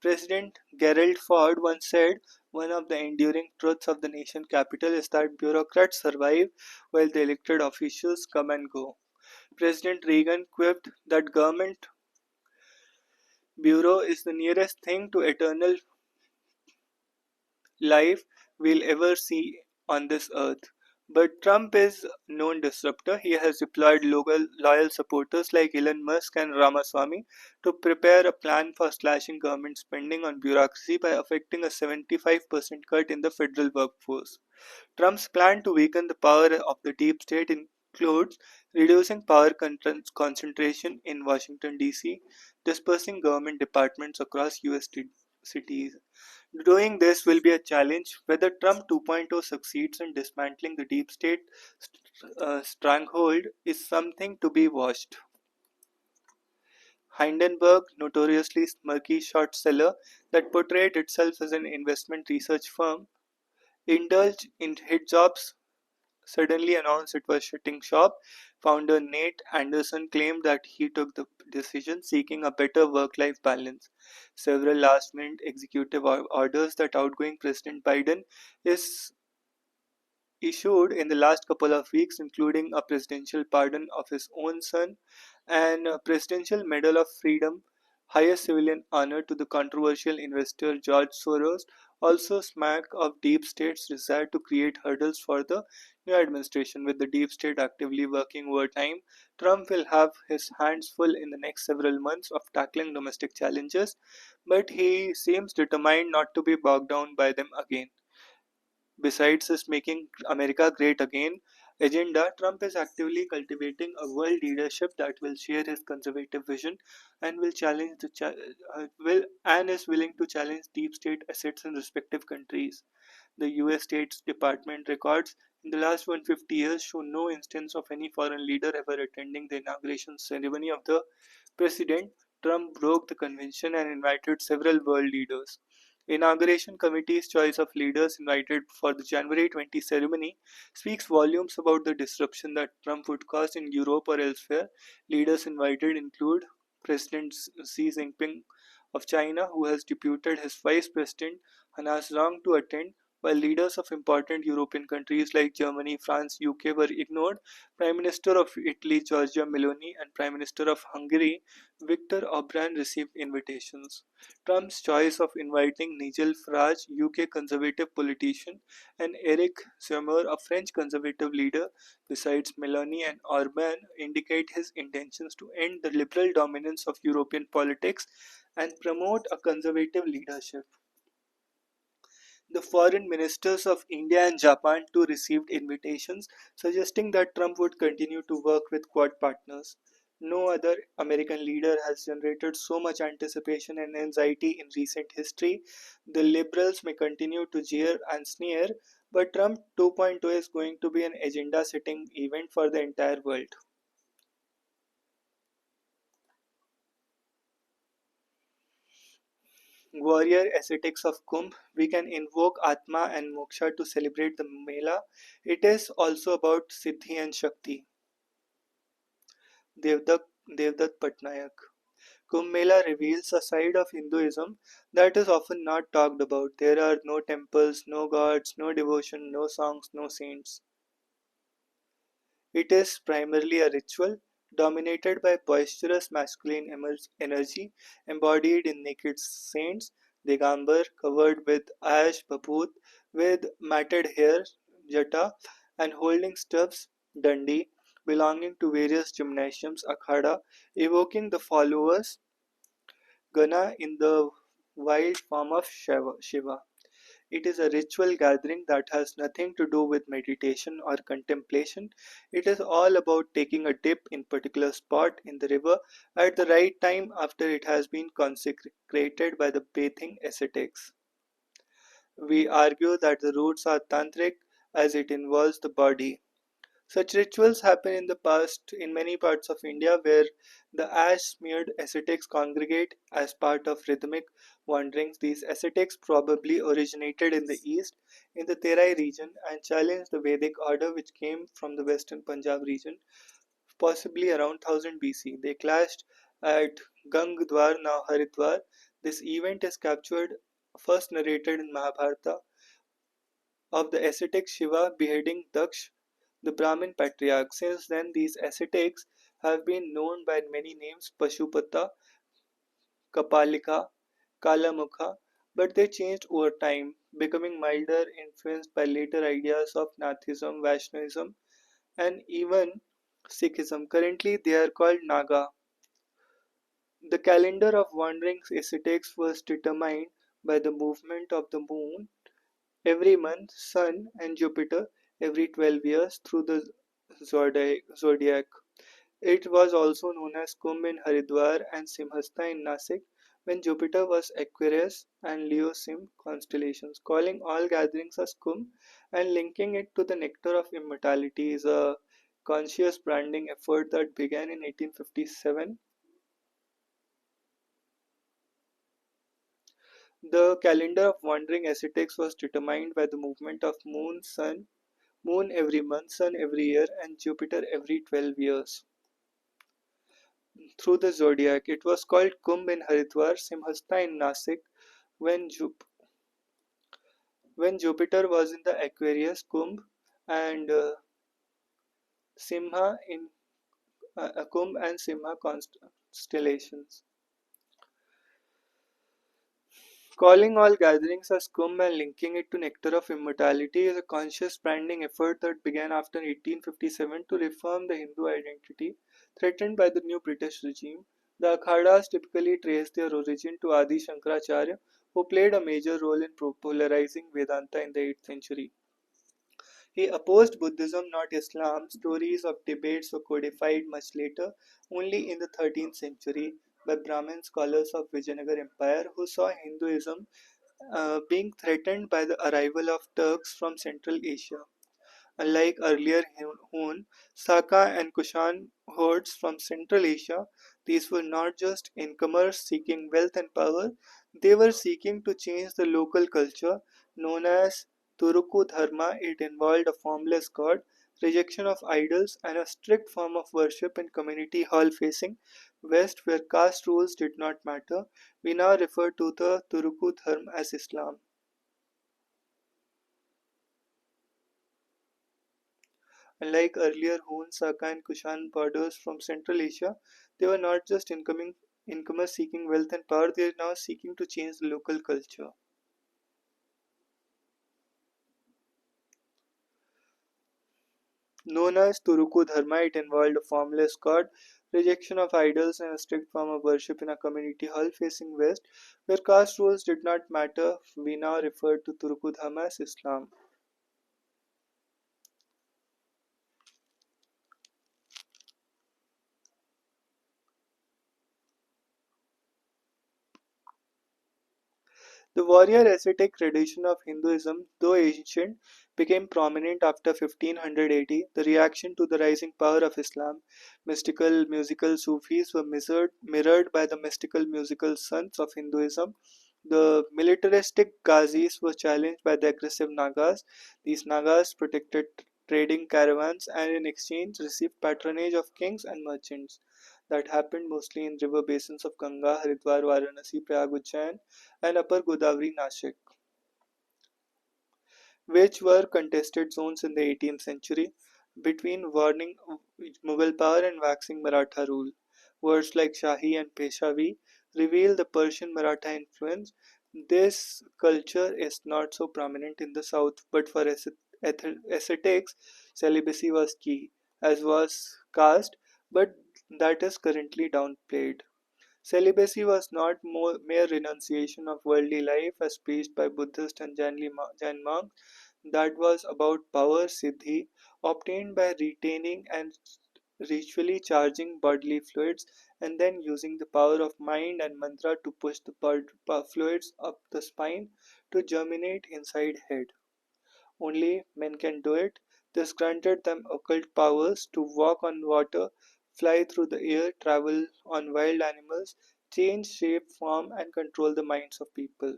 President Gerald Ford once said, one of the enduring truths of the nation capital is that bureaucrats survive while the elected officials come and go. President Reagan quipped that government bureau is the nearest thing to eternal life we'll ever see on this earth. But Trump is known disruptor. He has deployed loyal supporters like Elon Musk and Ramaswamy to prepare a plan for slashing government spending on bureaucracy by affecting a 75% cut in the federal workforce. Trump's plan to weaken the power of the deep state includes reducing power concentration in Washington, D.C., dispersing government departments across U.S. cities. Doing this will be a challenge. Whether Trump 2.0 succeeds in dismantling the deep state stranglehold is something to be watched. Hindenburg, notoriously murky short seller that portrayed itself as an investment research firm, indulged in hit jobs, suddenly announced it was shutting shop. Founder Nate Anderson claimed that he took the decision seeking a better work life balance. Several last minute executive orders that outgoing President Biden is issued in the last couple of weeks, including a presidential pardon of his own son and a Presidential Medal of Freedom, highest civilian honor to the controversial investor George Soros, also smack of deep state's desire to create hurdles for the new administration. With the deep state actively working overtime, Trump will have his hands full in the next several months of tackling domestic challenges, but he seems determined not to be bogged down by them again. Besides his Making America Great Again agenda, Trump is actively cultivating a world leadership that will share his conservative vision and will challenge the will and is willing to challenge deep state assets in respective countries. The US State Department records in the last 150 years show no instance of any foreign leader ever attending the inauguration ceremony of the president. Trump broke the convention and invited several world leaders. Inauguration Committee's choice of leaders invited for the January 20 ceremony speaks volumes about the disruption that Trump would cause in Europe or elsewhere. Leaders invited include President Xi Jinping of China, who has deputed his Vice President Hanas Rang to attend, while leaders of important European countries like Germany, France, UK were ignored. Prime Minister of Italy Giorgia Meloni and Prime Minister of Hungary Viktor Orban received invitations. Trump's choice of inviting Nigel Farage, UK Conservative politician, and Eric Zemmour, a French Conservative leader, besides Meloni and Orban, indicate his intentions to end the liberal dominance of European politics and promote a conservative leadership. The foreign ministers of India and Japan too received invitations, suggesting that Trump would continue to work with Quad partners. No other American leader has generated so much anticipation and anxiety in recent history. The liberals may continue to jeer and sneer, but Trump 2.0 is going to be an agenda setting event for the entire world. Warrior ascetics of Kumbh, we can invoke Atma and Moksha to celebrate the Mela. It is also about Siddhi and Shakti. Devdutt, Devdutt Patnaik. Kumbh Mela reveals a side of Hinduism that is often not talked about. There are no temples, no gods, no devotion, no songs, no saints. It is primarily a ritual dominated by boisterous masculine energy embodied in naked saints, Digambar, covered with ash bhabut, with matted hair, jata, and holding staffs, dandi, belonging to various gymnasiums, akhada, evoking the followers, Gana in the wild form of Shiva. It is a ritual gathering that has nothing to do with meditation or contemplation. It is all about taking a dip in particular spot in the river at the right time after it has been consecrated by the bathing ascetics. We argue that the roots are tantric as it involves the body. Such rituals happen in the past in many parts of India where the ash smeared ascetics congregate as part of rhythmic wanderings. These ascetics probably originated in the east, in the Terai region, and challenged the Vedic order which came from the western Punjab region, possibly around 1000 BC. They clashed at Gangdwar, now Haridwar. This event is captured, first narrated in Mahabharata, of the ascetic Shiva beheading Daksh, the Brahmin patriarch. Since then, these ascetics have been known by many names: Pashupata, Kapalika, Kalamukha, but they changed over time, becoming milder, influenced by later ideas of Nathism, Vaishnavism, and even Sikhism. Currently, they are called Naga. The calendar of wandering ascetics was determined by the movement of the moon every month, Sun and Jupiter every 12 years through the zodiac. It was also known as Kumbh in Haridwar and Simhastha in Nasik when Jupiter was Aquarius and Leo Sim constellations. Calling all gatherings as Kumbh and linking it to the nectar of immortality is a conscious branding effort that began in 1857. The calendar of wandering ascetics was determined by the movement of moon every month, sun every year, and Jupiter every 12 years through the zodiac. It was called Kumbh in Haridwar, Simhastha in Nasik. When, when Jupiter was in the Aquarius Kumbh and Simha in Kumbh and Simha constellations. Calling all gatherings as Kumbh and linking it to Nectar of Immortality is a conscious branding effort that began after 1857 to reform the Hindu identity threatened by the new British regime. The Akhadas typically trace their origin to Adi Shankaracharya, who played a major role in popularizing Vedanta in the 8th century. He opposed Buddhism, not Islam. Stories of debates were codified much later, only in the 13th century, by Brahmin scholars of Vijayanagar Empire who saw Hinduism being threatened by the arrival of Turks from Central Asia. Unlike earlier Hun, Saka and Kushan hordes from Central Asia, these were not just incomers seeking wealth and power, they were seeking to change the local culture known as Turuku Dharma. It involved a formless god, rejection of idols, and a strict form of worship in community hall facing west where caste rules did not matter. We now refer to the Turuku Dharma as Islam. Unlike earlier Hun, Saka, and Kushan borders from Central Asia, they were not just incomers seeking wealth and power, they are now seeking to change the local culture. Known as Turuku Dharma, it involved a formless god, rejection of idols, and a strict form of worship in a community hall facing west, where caste rules did not matter. We now refer to Turuku Dharma as Islam. The warrior ascetic tradition of Hinduism, though ancient, became prominent after 1500 AD. The reaction to the rising power of Islam, mystical musical Sufis were mirrored by the mystical musical sons of Hinduism. The militaristic Ghazis were challenged by the aggressive Nagas. These Nagas protected trading caravans and in exchange received patronage of kings and merchants. That happened mostly in river basins of Ganga, Haridwar, Varanasi, Prayag, Ujjain, and Upper Godavari, Nashik, which were contested zones in the 18th century between waning Mughal power and waxing Maratha rule. Words like Shahi and Peshwavi reveal the Persian Maratha influence. This culture is not so prominent in the south, but for ascetics, celibacy was key, as was caste, but that is currently downplayed. Celibacy was not mere renunciation of worldly life as preached by Buddhist and Jain monks. That was about power siddhi obtained by retaining and ritually charging bodily fluids and then using the power of mind and mantra to push the fluids up the spine to germinate inside head. Only men can do it. This granted them occult powers to walk on water, fly through the air, travel on wild animals, change shape, form, and control the minds of people.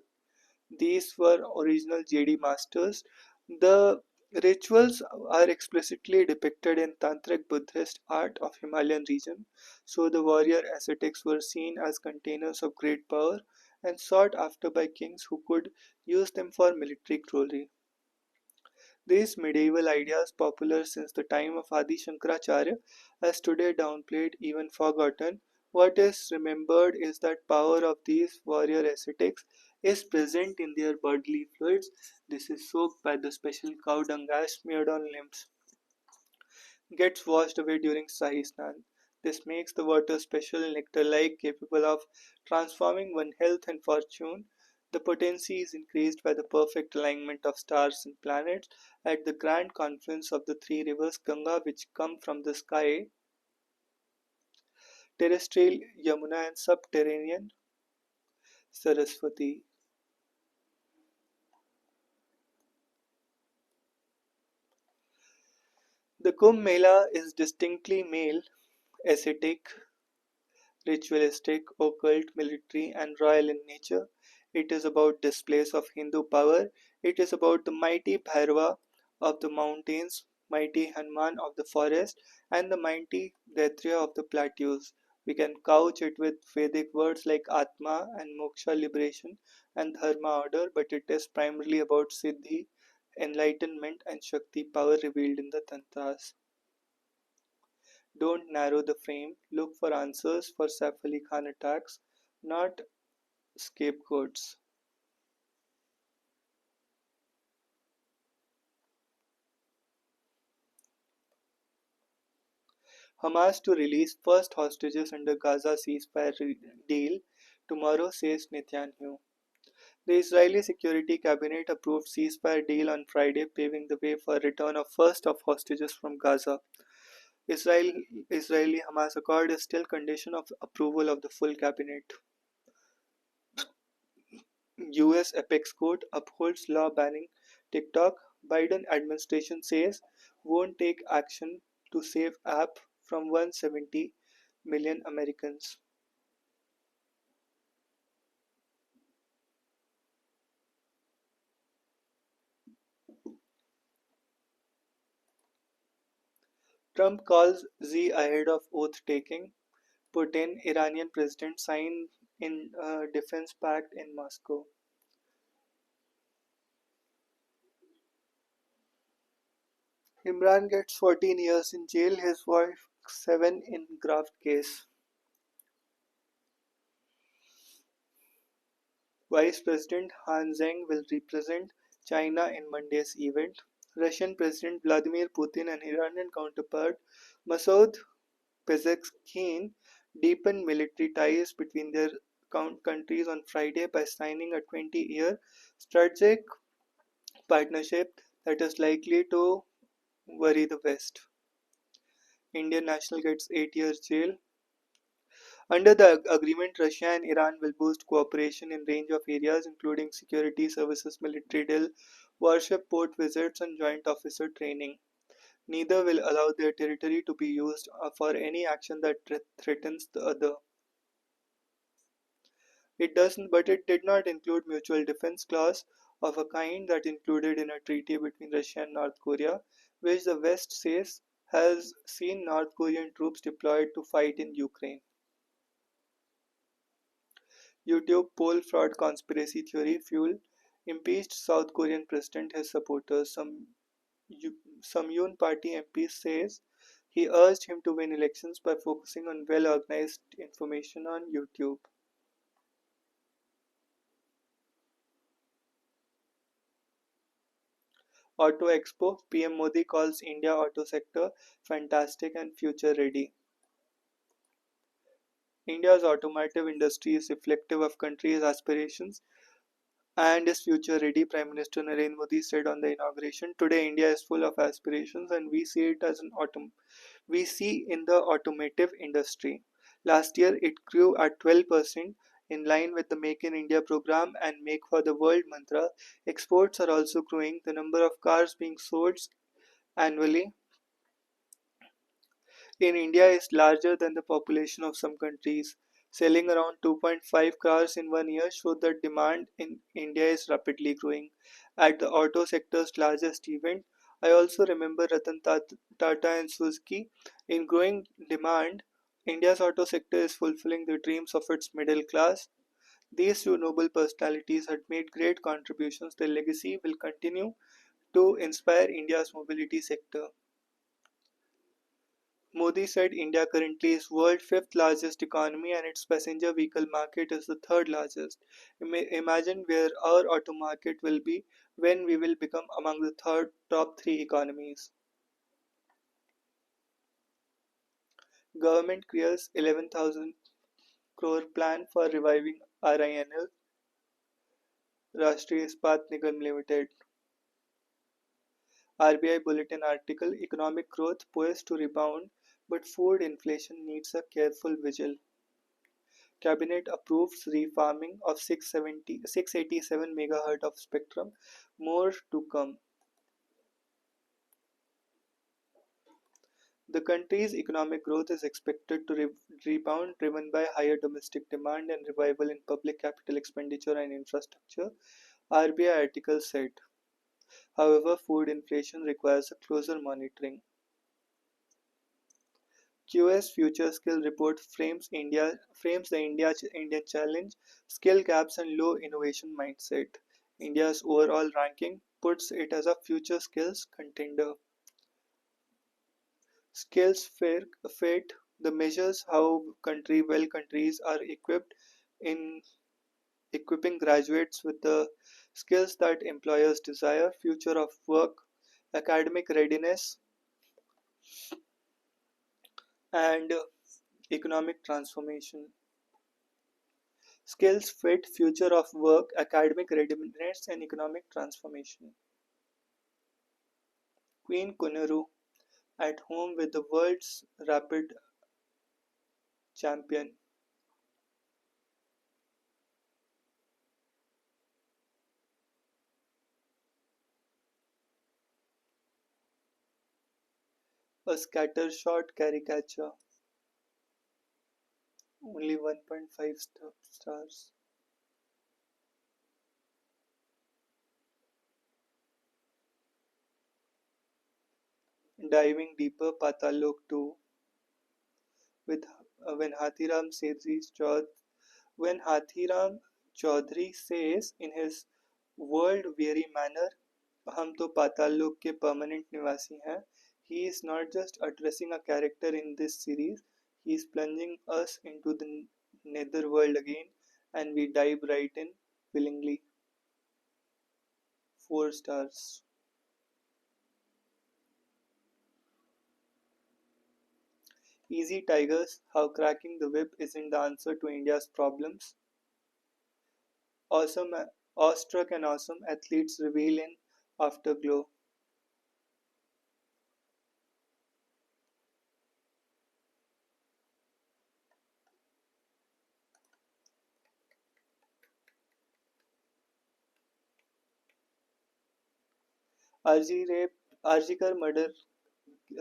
These were original JD masters. The rituals are explicitly depicted in Tantric Buddhist art of Himalayan region, so the warrior ascetics were seen as containers of great power and sought after by kings who could use them for military glory. These medieval ideas, popular since the time of Adi Shankaracharya, as today downplayed, even forgotten. What is remembered is that power of these warrior ascetics is present in their bodily fluids. This is soaked by the special cow dung ash smeared on limbs, gets washed away during Sahi Snan. This makes the water special, nectar-like, capable of transforming one's health and fortune. The potency is increased by the perfect alignment of stars and planets at the grand confluence of the three rivers Ganga, which come from the sky, terrestrial Yamuna and subterranean Saraswati. The Kumbh Mela is distinctly male, ascetic, ritualistic, occult, military, and royal in nature. It is about displays of Hindu power. It is about the mighty Bhairava of the mountains, mighty Hanuman of the forest, and the mighty Daitrya of the plateaus. We can couch it with Vedic words like Atma and Moksha, liberation, and Dharma, order, but it is primarily about Siddhi, enlightenment, and Shakti, power revealed in the Tantras. Don't narrow the frame, look for answers for Saif Ali Khan attacks, not scapegoats. Hamas to release first hostages under Gaza ceasefire deal tomorrow, says Netanyahu. The Israeli Security Cabinet approved ceasefire deal on Friday, paving the way for return of first of hostages from Gaza. Israel Israeli Hamas accord is still condition of approval of the full cabinet. US apex court upholds law banning TikTok. Biden administration says won't take action to save app from 170 million Americans. Trump calls Xi ahead of oath taking. Putin, Iranian president, signed in a defense pact in Moscow. Imran gets 14 years in jail, his wife 7 in graft case. Vice President Han Zheng will represent China in Monday's event. Russian President Vladimir Putin and Iranian counterpart Masoud Pezeshkian deepened military ties between their countries on Friday by signing a 20-year strategic partnership that is likely to worry the West. Indian national gets 8 years jail. Under the agreement, Russia and Iran will boost cooperation in range of areas including security services, military drill, warship port visits, and joint officer training. Neither will allow their territory to be used for any action that threatens the other. It doesn't, but it did not include mutual defense clause of a kind that included in a treaty between Russia and North Korea, which the West says has seen North Korean troops deployed to fight in Ukraine. YouTube poll fraud conspiracy theory fuel impeached South Korean president his supporters. Some Yoon Party MP says he urged him to win elections by focusing on well organized information on YouTube. Auto Expo PM Modi calls India auto sector fantastic and future ready. India's automotive industry is reflective of country's aspirations and is future ready, Prime Minister Narendra Modi said on the inauguration. Today India is full of aspirations and we see it as an we see in the automotive industry. Last year it grew at 12% in line with the Make in India program and Make for the World mantra. Exports are also growing. The number of cars being sold annually in India is larger than the population of some countries. Selling around 2.5 cars in 1 year shows that demand in India is rapidly growing. At the auto sector's largest event, I also remember Tata and Suzuki. In growing demand, India's auto sector is fulfilling the dreams of its middle class. These two noble personalities had made great contributions. Their legacy will continue to inspire India's mobility sector. Modi said India currently is world's fifth largest economy and its passenger vehicle market is the third largest. Imagine where our auto market will be when we will become among the third top three economies. Government clears 11,000 crore plan for reviving RINL, Rashtriya Ispat Nigam Limited. RBI Bulletin article Economic growth poised to rebound, but food inflation needs a careful vigil. Cabinet approves refarming of 687 MHz of spectrum. More to come. The country's economic growth is expected to rebound, driven by higher domestic demand and revival in public capital expenditure and infrastructure, RBI article said. However, food inflation requires a closer monitoring. QS Future Skill Report frames the Indian challenge, skill gaps and low innovation mindset. India's overall ranking puts it as a future skills contender. Skills Fit the measures how countries are equipped in equipping graduates with the skills that employers desire, future of work, academic readiness, and economic transformation. Skills fit future of work, academic readiness, and economic transformation. Queen Kunuru at home with the world's rapid champion. A scattershot caricature. Only 1.5 stars. Diving deeper, Patal Lok 2 with when Hathiram says when Hathiram Chaudhary says in his world-weary manner, हम तो पाताल लोक के permanent निवासी हैं, he is not just addressing a character in this series, he is plunging us into the nether world again, and we dive right in willingly. 4 stars. Easy Tigers, how cracking the whip isn't the answer to India's problems. Awesome, awestruck and awesome athletes reveal in Afterglow. RG rape, Arjikar murder,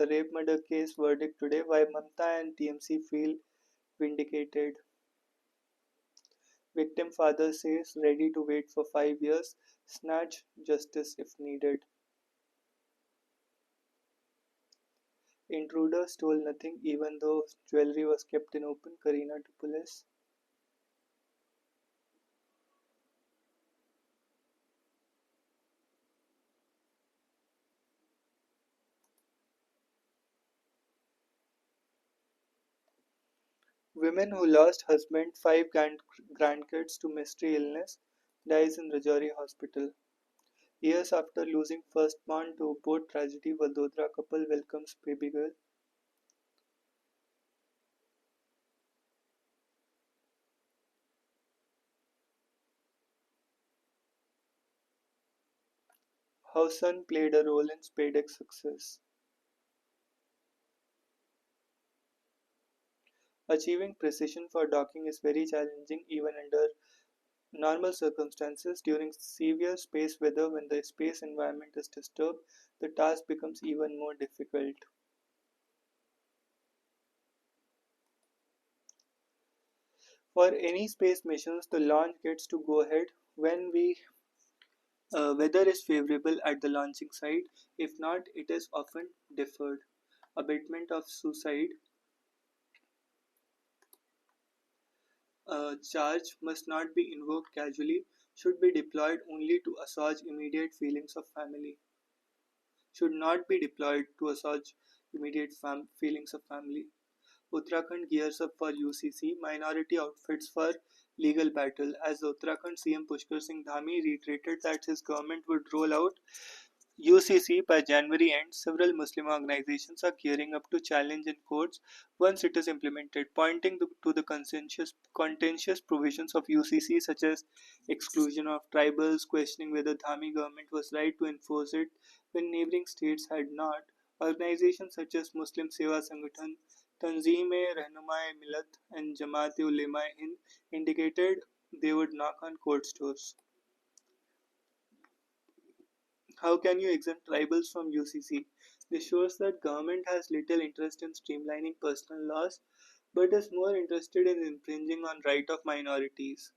rape murder case verdict today. Why Mamta and TMC feel vindicated. Victim father says ready to wait for 5 years, snatch justice if needed. Intruder stole nothing even though jewelry was kept in open. Karina to police. Women who lost husband, 5 grandkids to mystery illness, dies in Rajouri hospital. Years after losing firstborn to boat tragedy, Vadodara couple welcomes baby girl. How son played a role in SpadeX success. Achieving precision for docking is very challenging even under normal circumstances. During severe space weather, when the space environment is disturbed, the task becomes even more difficult. For any space missions, the launch gets to go ahead when we weather is favorable at the launching site. If not, it is often deferred. Abatement of suicide. A charge must not be invoked casually, should be deployed only to assuage immediate feelings of family. Should not be deployed to assuage immediate feelings of family. Uttarakhand gears up for UCC, minority outfits for legal battle, as the Uttarakhand CM Pushkar Singh Dhami reiterated that his government would roll out UCC by January end. Several Muslim organizations are gearing up to challenge in courts once it is implemented, pointing to the contentious provisions of UCC such as exclusion of tribals, questioning whether Dhami government was right to enforce it when neighboring states had not. Organizations such as Muslim Seva Sangathan, Tanzeem-e-Rehnumai Millat, and Jamaat-e-Ulema-e-Hind indicated they would knock on court doors. How can you exempt tribals from UCC? This shows that government has little interest in streamlining personal laws, but is more interested in infringing on right of minorities.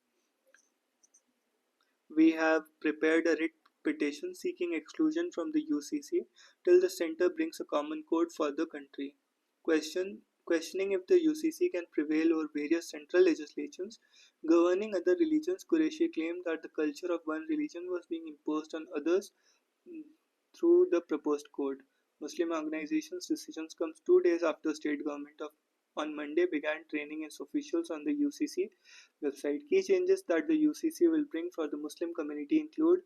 We have prepared a writ petition seeking exclusion from the UCC till the centre brings a common code for the country. Questioning if the UCC can prevail over various central legislations governing other religions, Qureshi claimed that the culture of one religion was being imposed on others through the proposed code. Muslim organizations' decisions comes 2 days after state government of on Monday began training its officials on the UCC website. Key changes that the UCC will bring for the Muslim community include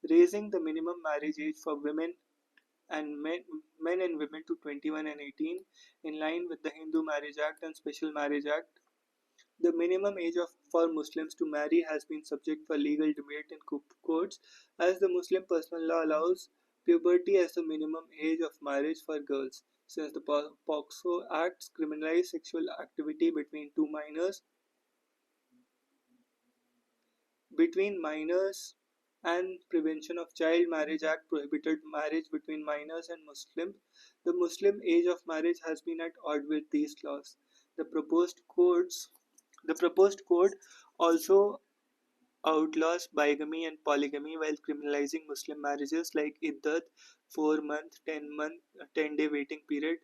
raising the minimum marriage age for women and men and women to 21 and 18 in line with the Hindu Marriage Act and Special Marriage Act. The minimum age for Muslims to marry has been subject for legal debate in courts, as the Muslim personal law allows puberty as the minimum age of marriage for girls. Since the POCSO Acts criminalize sexual activity between minors and Prevention of Child Marriage Act prohibited marriage between minors and Muslims. The Muslim age of marriage has been at odds with these laws. The proposed codes the proposed code also outlaws bigamy and polygamy while criminalizing Muslim marriages like iddat, 4 month, 10-day waiting period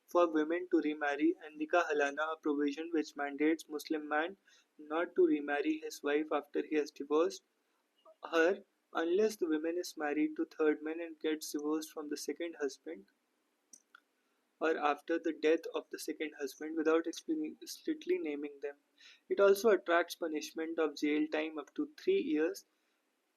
for women to remarry, and nikah halana, a provision which mandates Muslim man not to remarry his wife after he has divorced her unless the woman is married to third man and gets divorced from the second husband or after the death of the second husband without explicitly naming them. It also attracts punishment of jail time up to 3 years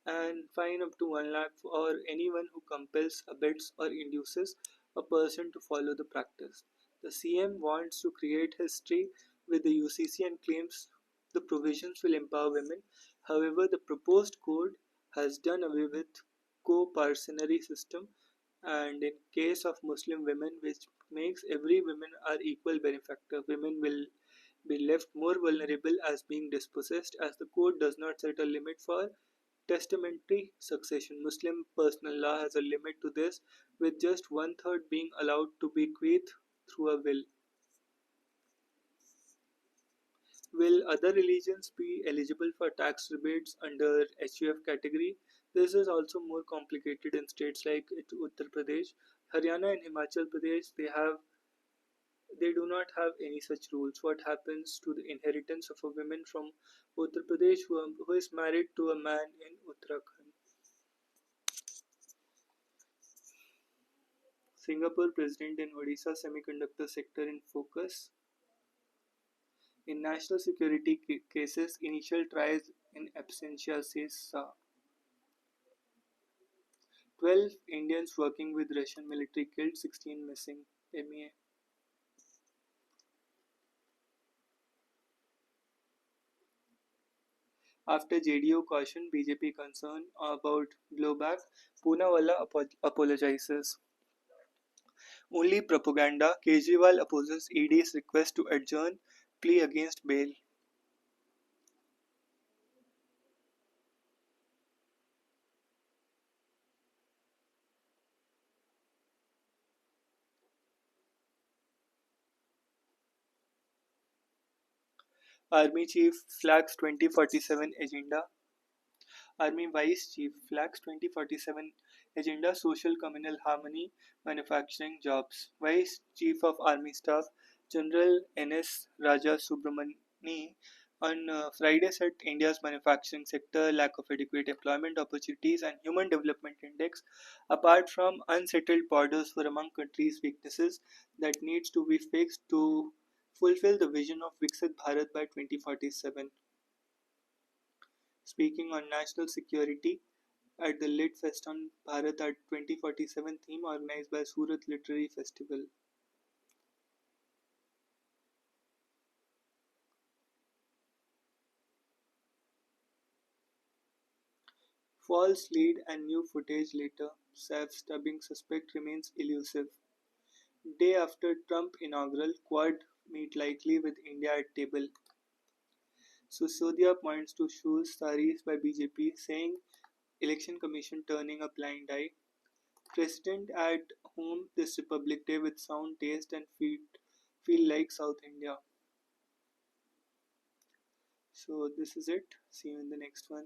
and fine up to 1 lakh for anyone who compels, abets, or induces a person to follow the practice. The CM wants to create history with the UCC and claims the provisions will empower women. However, the proposed code has done away with co-parcenary system and in case of Muslim women, which makes every woman are equal benefactor. Women will be left more vulnerable as being dispossessed as the code does not set a limit for testamentary succession. Muslim personal law has a limit to this, with just one third being allowed to bequeath through a will. Will other religions be eligible for tax rebates under HUF category? This is also more complicated in states like Uttar Pradesh, Haryana, and Himachal Pradesh. They do not have any such rules. What happens to the inheritance of a woman from Uttar Pradesh who is married to a man in Uttarakhand? Singapore President in Odisha semiconductor sector in focus. In national security cases, initial tries in absentia, says Shah. 12 Indians working with Russian military killed, 16 missing. MEA. After JDO caution, BJP concern about blowback, Poonawalla apologizes. Only propaganda. Kejriwal opposes ED's request to adjourn plea against bail. Army Chief flags 2047 agenda. Army Vice Chief flags 2047 agenda social communal harmony manufacturing jobs. Vice Chief of Army Staff General NS Raja Subramani on Friday said India's manufacturing sector, lack of adequate employment opportunities, and human development index, apart from unsettled borders, were among countries' weaknesses that needs to be fixed to fulfill the vision of Viksit Bharat by 2047. Speaking on national security at the Lit Fest on Bharat at 2047 theme organized by Surat Literary Festival. False lead and new footage later. Saif stabbing suspect remains elusive. Day after Trump inaugural, Quad meet likely with India at table. Sisodia points to shoes saris by BJP, saying Election Commission turning a blind eye. President at home this Republic Day with sound, taste, and feel like South India. So this is it. See you in the next one.